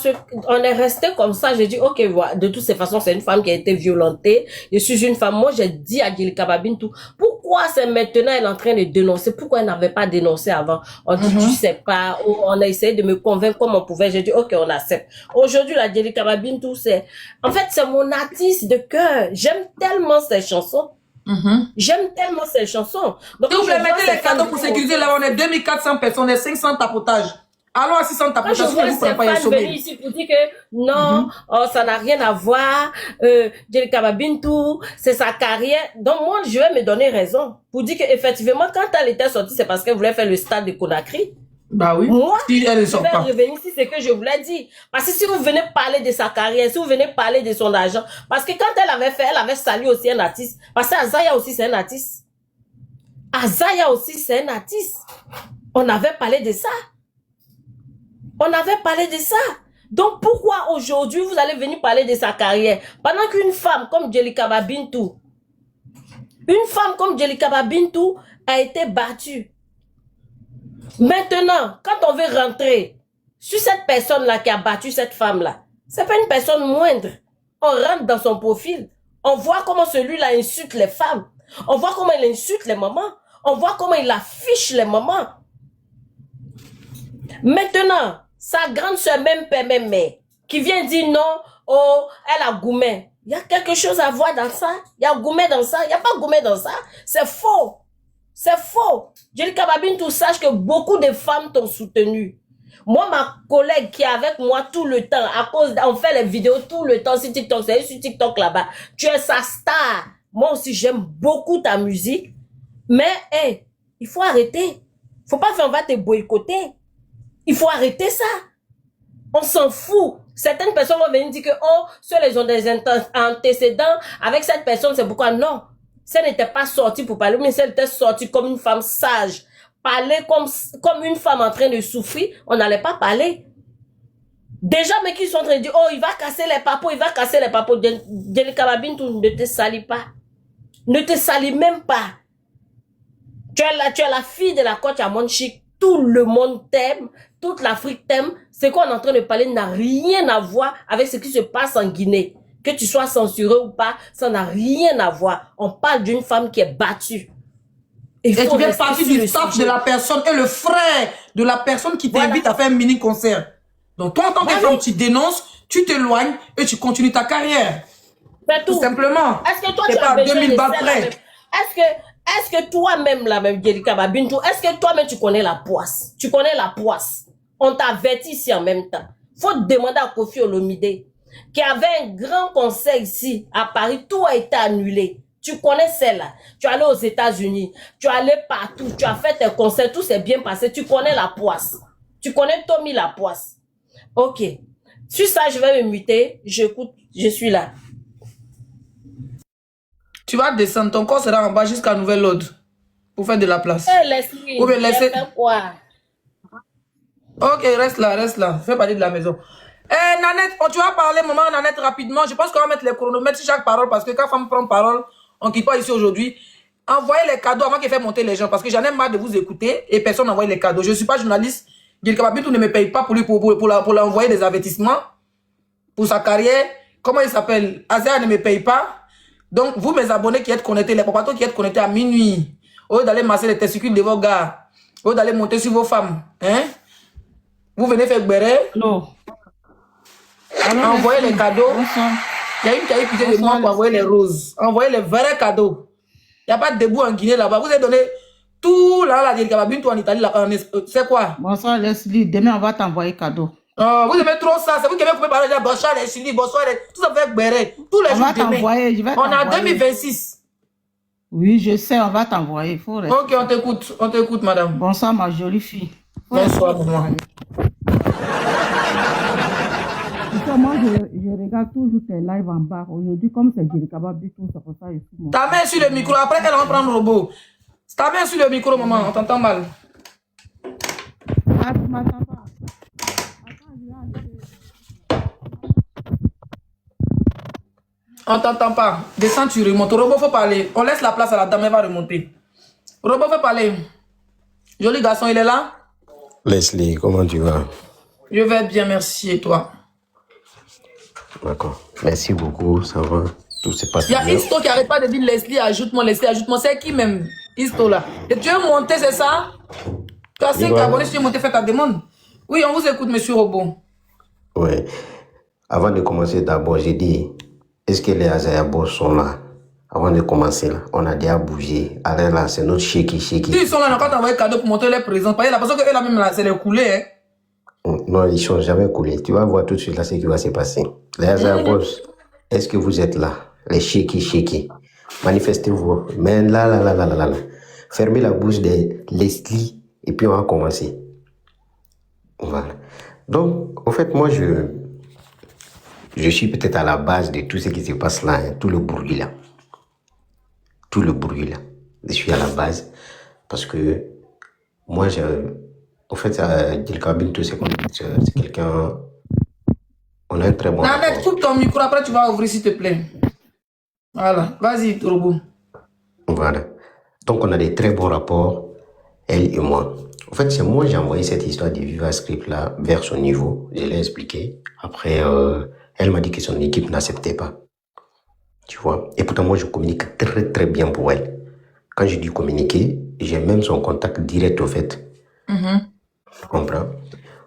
on est resté comme ça. J'ai dit, ok, voilà, de toutes ces façons, c'est une femme qui a été violentée. Je suis une femme. Moi, j'ai dit à Jelika Babintou, pourquoi c'est maintenant elle est en train de dénoncer? Pourquoi elle n'avait pas dénoncé avant? On dit, tu sais pas. On a essayé de me convaincre comme on pouvait. J'ai dit, ok, on accepte. Aujourd'hui, la Jelika Babintou, en fait, c'est mon artiste de cœur. J'aime tellement ses chansons. J'aime tellement ces chansons. Donc, si vous voulez mettre les cadeaux pour sécuriser, là, on est 2400 personnes, on est 500 tapotages. Allons à 600 tapotages. Quand je vois ces fans venir ici pour dire que non, oh, ça n'a rien à voir, Jelika Babintou, c'est sa carrière. Donc, moi, je vais me donner raison. Pour dire qu'effectivement, quand elle était sortie, c'est parce qu'elle voulait faire le stade de Conakry. Bah oui. Moi, si elle ne je sort vais pas. revenir ici, c'est que je voulais dire. Parce que si vous venez parler de sa carrière, si vous venez parler de son argent, parce que quand elle avait fait, elle avait salué aussi un artiste. Parce que Azaya aussi, c'est un artiste. Azaya aussi, c'est un artiste. On avait parlé de ça. On avait parlé de ça. Donc, pourquoi aujourd'hui, vous allez venir parler de sa carrière? Pendant qu'une femme comme Jelika Babintou, a été battue. Maintenant, quand on veut rentrer sur cette personne-là qui a battu cette femme-là, c'est pas une personne moindre. On rentre dans son profil. On voit comment celui-là insulte les femmes. On voit comment il insulte les mamans. On voit comment il affiche les mamans. Maintenant, sa grande soeur, même père, même mère, qui vient dire non, oh, elle a gourmet. Il y a quelque chose à voir dans ça. Il y a gourmet dans ça. Il n'y a pas gourmet dans ça. C'est faux. C'est faux. Jelika Babintou, sache que beaucoup de femmes t'ont soutenu. Moi, ma collègue qui est avec moi tout le temps, à cause, on fait les vidéos tout le temps sur TikTok, c'est sur TikTok là-bas. Tu es sa star. Moi aussi, j'aime beaucoup ta musique. Mais, hey, il faut arrêter. Faut pas faire, on va te boycotter. Il faut arrêter ça. On s'en fout. Certaines personnes vont venir dire que, oh, ceux-là, ont des antécédents avec cette personne, c'est pourquoi non. Si elle n'était pas sortie pour parler, mais si elle était sortie comme une femme sage, parler comme une femme en train de souffrir, on n'allait pas parler. Déjà, mais qui sont en train de dire, oh, il va casser les papos, il va casser les papos. Jelika Babintou, ne te salis pas. Ne te salis même pas. Tu es la fille de la coach à Monchique. Tout le monde t'aime. Toute l'Afrique t'aime. Ce qu'on est en train de parler n'a rien à voir avec ce qui se passe en Guinée. Que tu sois censuré ou pas, ça n'a rien à voir. On parle d'une femme qui est battue. Et tu fais partie du staff de la personne et le frère de la personne qui t'invite à faire un mini-concert. Donc toi, en tant que femme, tu dénonces, tu t'éloignes et tu continues ta carrière. Tout simplement. Est-ce que toi, tu as besoin 2000 balles près? Est-ce que toi-même, la même Jelika Babintou, est-ce que toi-même, tu connais la poisse? Tu connais la poisse? On t'avertit ici en même temps. Faut demander à Kofi Olomide, qui avait un grand concert ici, à Paris, tout a été annulé. Tu connais celle-là. Tu es allé aux États-Unis. Tu es allé partout. Tu as fait tes concerts. Tout s'est bien passé. Tu connais la poisse. Tu connais Tommy la poisse. Ok. Sur ça, je vais me muter. J'écoute. Je suis là. Tu vas descendre. Ton corps sera en bas jusqu'à nouvel ordre. Pour faire de la place. Laisse-lui. Ou bien laissez... quoi? Ok, reste là. Fais parler de la maison. Nanette, tu vas parler, maman, Nanette, rapidement. Je pense qu'on va mettre les chronomètres sur chaque parole parce que quand femme prend parole, on ne quitte pas ici aujourd'hui. Envoyez les cadeaux avant qu'il fasse monter les gens parce que j'en ai marre de vous écouter et personne n'envoie les cadeaux. Je ne suis pas journaliste. Jelika Babintou ne me paye pas pour lui pour l'envoyer des avertissements pour sa carrière. comment il s'appelle? Azea ne me paye pas. Donc, vous, mes abonnés qui êtes connectés, les papatos qui êtes connectés à minuit, au lieu d'aller masser les testicules de vos gars, au lieu d'aller monter sur vos femmes, hein? Vous venez faire béret. Non. Envoyez les cadeaux. Il y a une qui a eu pitié de moi pour envoyer les roses. Envoyez les vrais cadeaux. Il n'y a pas de debout en Guinée là-bas. Vous avez donné tout là, la Djelkaba Bintou en Italie. C'est quoi? Bonsoir Leslie, demain on va t'envoyer cadeau. Vous aimez trop ça. C'est vous qui avez coupé par les gens. Bonsoir les Chili, bonsoir les... Tout ça fait béret. Tous les jours demain. On est en 2026. Oui, je sais, on va t'envoyer. Ok, on t'écoute, madame. Bonsoir ma jolie fille. Bonsoir, maman. Moi, je regarde toujours tes lives en bas. Aujourd'hui, comme c'est Djelkaba Bintou, c'est pour ça que je suis... Ta main sur le micro, après elle va prendre le robot. Ta main sur le micro, maman, on t'entend mal. Ah, tu m'entends pas? On t'entend pas. Descends, tu remontes. Le robot, faut parler. On laisse la place à la dame, elle va remonter. Le robot, faut parler. Joli garçon, il est là? Leslie, comment tu vas? Je vais bien, merci. Et toi? D'accord. Merci beaucoup, ça va. Tout se passe Il y a bien. Isto qui n'arrête pas de dire Leslie, ajoute-moi, Leslie, ajoute-moi. C'est qui même? Isto là. Et tu veux monter, c'est ça? Tu as 5 abonnés, si tu veux monter, fais ta demande. Oui, on vous écoute, monsieur Robot. Oui. Avant de commencer, d'abord, j'ai dit, est-ce que les Azayabos sont là? Avant de commencer, là, on a déjà bougé. Alors là, c'est notre shaky. Si ils sont là, on a quand envoyé cadeau pour montrer les présents. Parce que la personne qu'elle a même là, c'est les coulés, hein. Non, ils ne sont jamais coulés. Tu vas voir tout de suite là ce qui va se passer. Les Azayabos, est-ce que vous êtes là? Les shaky. Manifestez-vous. Mais là. Fermez la bouche de Leslie et puis on va commencer. Voilà. Donc, en fait, moi, je suis peut-être à la base de tout ce qui se passe là, hein, tout le bruit là. Je suis à la base parce que moi, en fait, Djelkaba Bintou, c'est quelqu'un... On a un très bon Ahmed, coupe ton micro, après tu vas ouvrir s'il te plaît. Voilà, vas-y, robot. Voilà. Donc, on a des très bons rapports, elle et moi. En fait, c'est moi j'ai envoyé cette histoire de Viva Script là vers son niveau. Je l'ai expliqué. Après, elle m'a dit que son équipe n'acceptait pas. Tu vois. Et pourtant, moi, je communique très, très bien pour elle. Quand je dis communiquer, j'ai même son contact direct au fait. Tu comprends?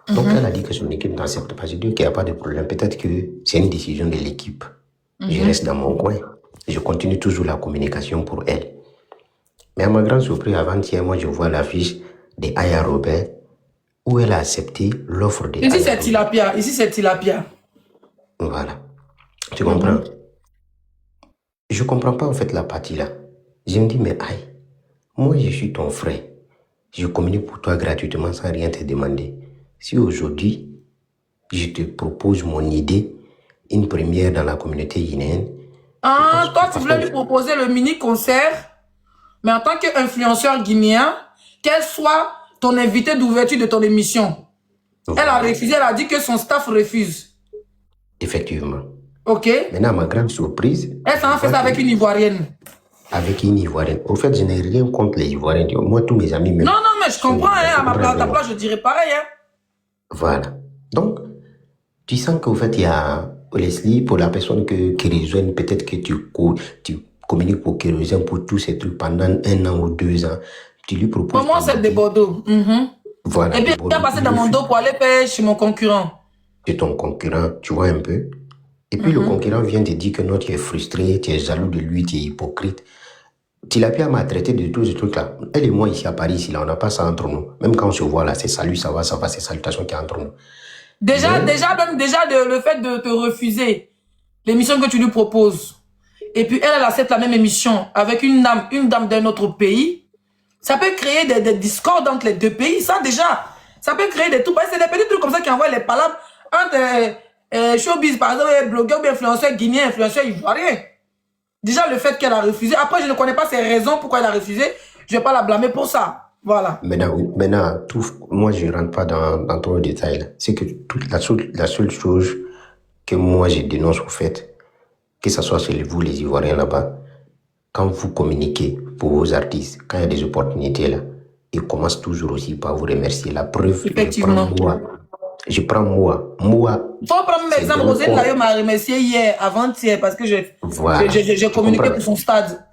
Donc, elle a dit que son équipe n'accepte pas. J'ai dit qu'il n'y a pas de problème. Peut-être que c'est une décision de l'équipe. Je reste dans mon coin. Je continue toujours la communication pour elle. Mais à ma grande surprise, avant-hier, moi, je vois l'affiche de Aya Robert où elle a accepté l'offre de Ici, c'est Tilapia. Voilà. Tu comprends? Je comprends pas, en fait, la partie là. Je me dis, mais aïe, moi, je suis ton frère. Je communique pour toi gratuitement sans rien te demander. Si aujourd'hui, je te propose mon idée, une première dans la communauté guinéenne. Ah, toi, tu voulais lui proposer le mini-concert, mais en tant qu'influenceur guinéen, qu'elle soit ton invité d'ouverture de ton émission. Elle a refusé, elle a dit que son staff refuse. Effectivement. Ok. Maintenant, à ma grande surprise... Elle s'en fait ça avec une Ivoirienne. Avec une Ivoirienne. Au fait, je n'ai rien contre les Ivoiriens. Moi, tous mes amis... Même, non, mais je comprends, hein, à ta place, je dirais pareil. Hein. Voilà. Donc, tu sens qu'au fait, il y a Leslie, pour la personne qui rejoigne, peut-être que tu communiques pour qu'il rejoigne pour tous ces trucs pendant 1 an ou 2 ans. Tu lui proposes... Pour moi, c'est de Bordeaux. Voilà. Et puis, il a passé dans mon dos pour aller payer chez mon concurrent. C'est ton concurrent, tu vois un peu. Et puis, le concurrent vient te dire que non, tu es frustré, tu es jaloux de lui, tu es hypocrite. Tilapia m'a traité de tous ces trucs-là. Elle et moi, ici à Paris, ici, là, on n'a pas ça entre nous. Même quand on se voit là, c'est salut, ça va, c'est salutations qui est entre nous. Déjà, le fait de te refuser l'émission que tu lui proposes, et puis elle accepte la même émission avec une dame d'un autre pays, ça peut créer des discordes entre les deux pays. Ça, déjà, ça peut créer des trucs. C'est des petits trucs comme ça qui envoient les palabres entre showbiz, par exemple, blogueur, influenceur guinéen, influenceur ivoirien. Déjà, le fait qu'elle a refusé. Après, je ne connais pas ses raisons pourquoi elle a refusé. Je ne vais pas la blâmer pour ça. Voilà. Maintenant moi, je ne rentre pas dans trop de détails. C'est que la seule chose que moi, je dénonce au fait, que ce soit chez vous, les Ivoiriens là-bas, quand vous communiquez pour vos artistes, quand il y a des opportunités là, ils commencent toujours aussi par vous remercier. La preuve, effectivement, je prends moi. Moi, Faut prendre c'est l'exemple. vraiment Roselyne Layo m'a remercié hier, avant-hier, parce que j'ai communiqué comprends. pour son stade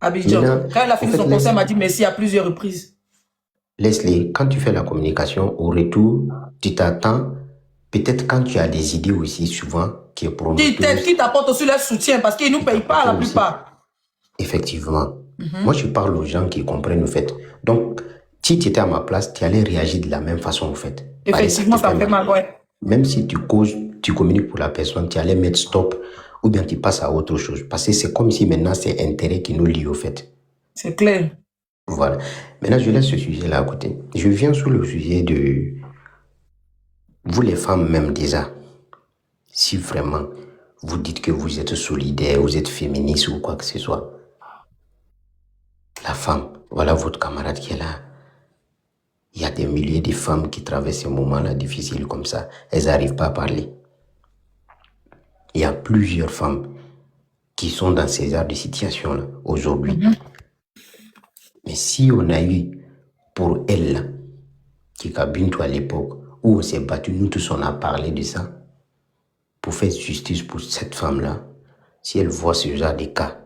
à Abidjan. Maintenant, Quand elle a en fini fait, son concert, elle m'a dit merci à plusieurs reprises. Leslie, quand tu fais la communication, au retour, tu t'attends, peut-être quand tu as des idées aussi, souvent, qui est prometteuse. Qui t'apporte aussi leur soutien, parce qu'ils ne nous payent pas la plupart. Effectivement. Moi, je parle aux gens qui comprennent, au fait. Donc, si tu étais à ma place, tu allais réagir de la même façon, au fait. Effectivement, ça me fait mal, ouais. Même si tu causes, tu communiques pour la personne, tu allais mettre stop, ou bien tu passes à autre chose. Parce que c'est comme si maintenant, c'est intérêt qui nous lie, au fait. C'est clair. Voilà. Maintenant, je laisse ce sujet-là à côté. Je viens sur le sujet de vous, les femmes, même déjà. Si vraiment vous dites que vous êtes solidaire, vous êtes féministe ou quoi que ce soit, la femme, voilà votre camarade qui est là. Il y a des milliers de femmes qui traversent ces moments-là difficiles comme ça. Elles n'arrivent pas à parler. Il y a plusieurs femmes qui sont dans ces genres de situations-là aujourd'hui. Mais si on a eu pour elle, qui est Bintou à l'époque, où on s'est battu, nous tous on a parlé de ça, pour faire justice pour cette femme-là, si elle voit ce genre de cas,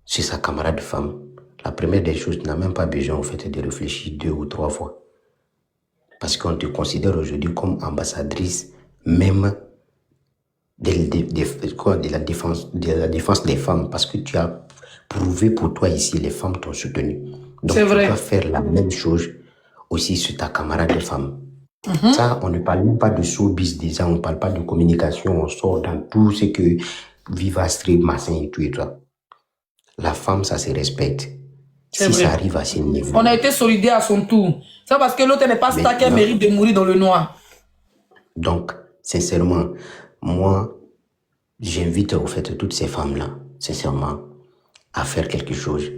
c'est sa camarade femme, la première des choses, n'a même pas besoin en fait de réfléchir 2 ou 3 fois. Parce qu'on te considère aujourd'hui comme ambassadrice même de la défense des femmes, parce que tu as prouvé pour toi ici, les femmes t'ont soutenu. Donc tu dois faire la même chose aussi sur ta camarade de femme. Ça, on ne parle même pas de showbiz déjà, on ne parle pas de communication, on sort dans tout ce que Viva Street, Massin et tout et tout. La femme, ça se respecte. Si ça arrive à ce niveau. On a été solidaires à son tour. C'est parce que l'autre n'est pas star qu'elle mérite de mourir dans le noir. Donc, sincèrement, moi, j'invite au fait toutes ces femmes-là, sincèrement, à faire quelque chose.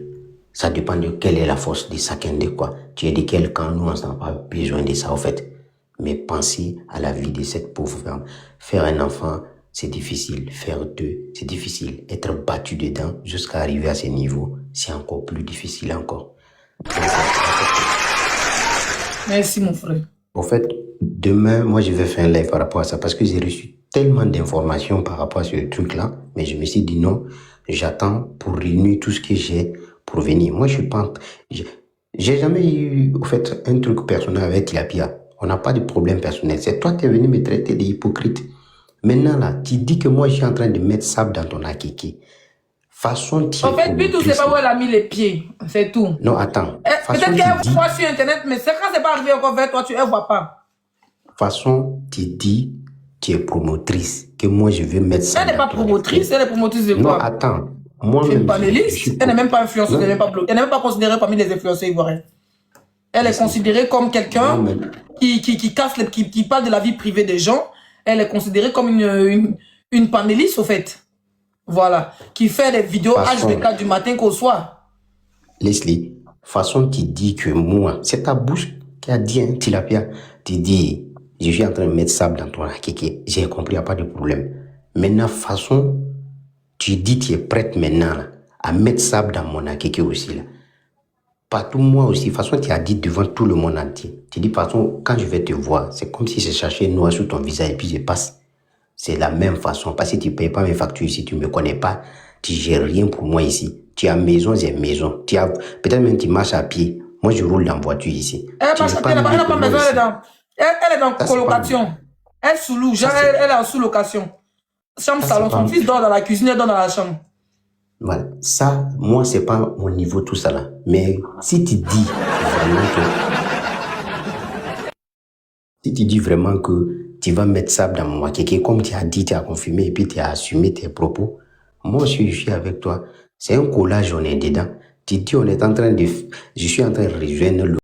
Ça dépend de quelle est la force de chacun de quoi. Tu es de quel camp, nous, on n'a pas besoin de ça, au fait. Mais pensez à la vie de cette pauvre femme. Faire un enfant, c'est difficile. Faire 2, c'est difficile. Être battu dedans jusqu'à arriver à ce niveau, c'est encore plus difficile encore. Merci, mon frère. En fait, demain, moi, je vais faire un live par rapport à ça parce que j'ai reçu tellement d'informations par rapport à ce truc-là. Mais je me suis dit non, j'attends pour réunir tout ce que j'ai pour venir. Moi, je suis pas... J'ai jamais eu, au fait, un truc personnel avec Tilapia. On n'a pas de problème personnel. C'est toi qui es venu me traiter d'hypocrite. Maintenant, là, tu dis que moi, je suis en train de mettre sable dans ton akiki. Façon, tu en fait, Bintou, c'est pas où elle a mis les pieds. C'est tout. Non, attends. Peut-être qu'elle voit sur Internet, mais c'est quand c'est pas arrivé encore vers toi, elle voit pas. Façon, tu dis, tu es promotrice. Que moi, je vais mettre ça. Elle n'est pas promotrice, elle est promotrice de quoi? Non, attends. Moi-même, elle n'est même pas influenceuse, elle n'est même pas bloquée. Elle n'est même pas considérée parmi les influenceurs ivoiriens. Elle est considérée comme quelqu'un qui casse, qui parle de la vie privée des gens. Elle est considérée comme une panéliste, au fait. Voilà. Qui fait des vidéos H24 du matin qu'au soir. Leslie, façon, tu dis que moi, c'est ta bouche qui a dit, hein, Tilapia, tu dis, je suis en train de mettre sable dans ton akeke. J'ai compris, il n'y a pas de problème. Maintenant, façon, tu dis, tu es prête maintenant là, à mettre sable dans mon akeke aussi. Là. Partout, moi aussi, façon, tu as dit devant tout le monde entier. Tu dis, façon, quand je vais te voir, c'est comme si je cherchais noir sur ton visage et puis je passe. C'est la même façon. Parce que tu ne payes pas mes factures ici, tu ne me connais pas, tu gères rien pour moi ici. Tu as maison, j'ai maison. Peut-être même tu marches à pied. Moi, je roule dans voiture ici. Elle marche à pied, elle n'a pas maison, elle est dans colocation. Elle sous-loue, elle est en sous-location. Chambre, salon, son fils dort dans la cuisine, elle dort dans la chambre. Voilà. Ça, moi, c'est pas mon niveau, tout ça là. Mais si tu dis vraiment que tu vas mettre ça dans mon wakeke, comme tu as dit, tu as confirmé et puis tu as assumé tes propos, moi aussi, je suis avec toi. C'est un collage, on est dedans. Tu dis, je suis en train de rejoindre le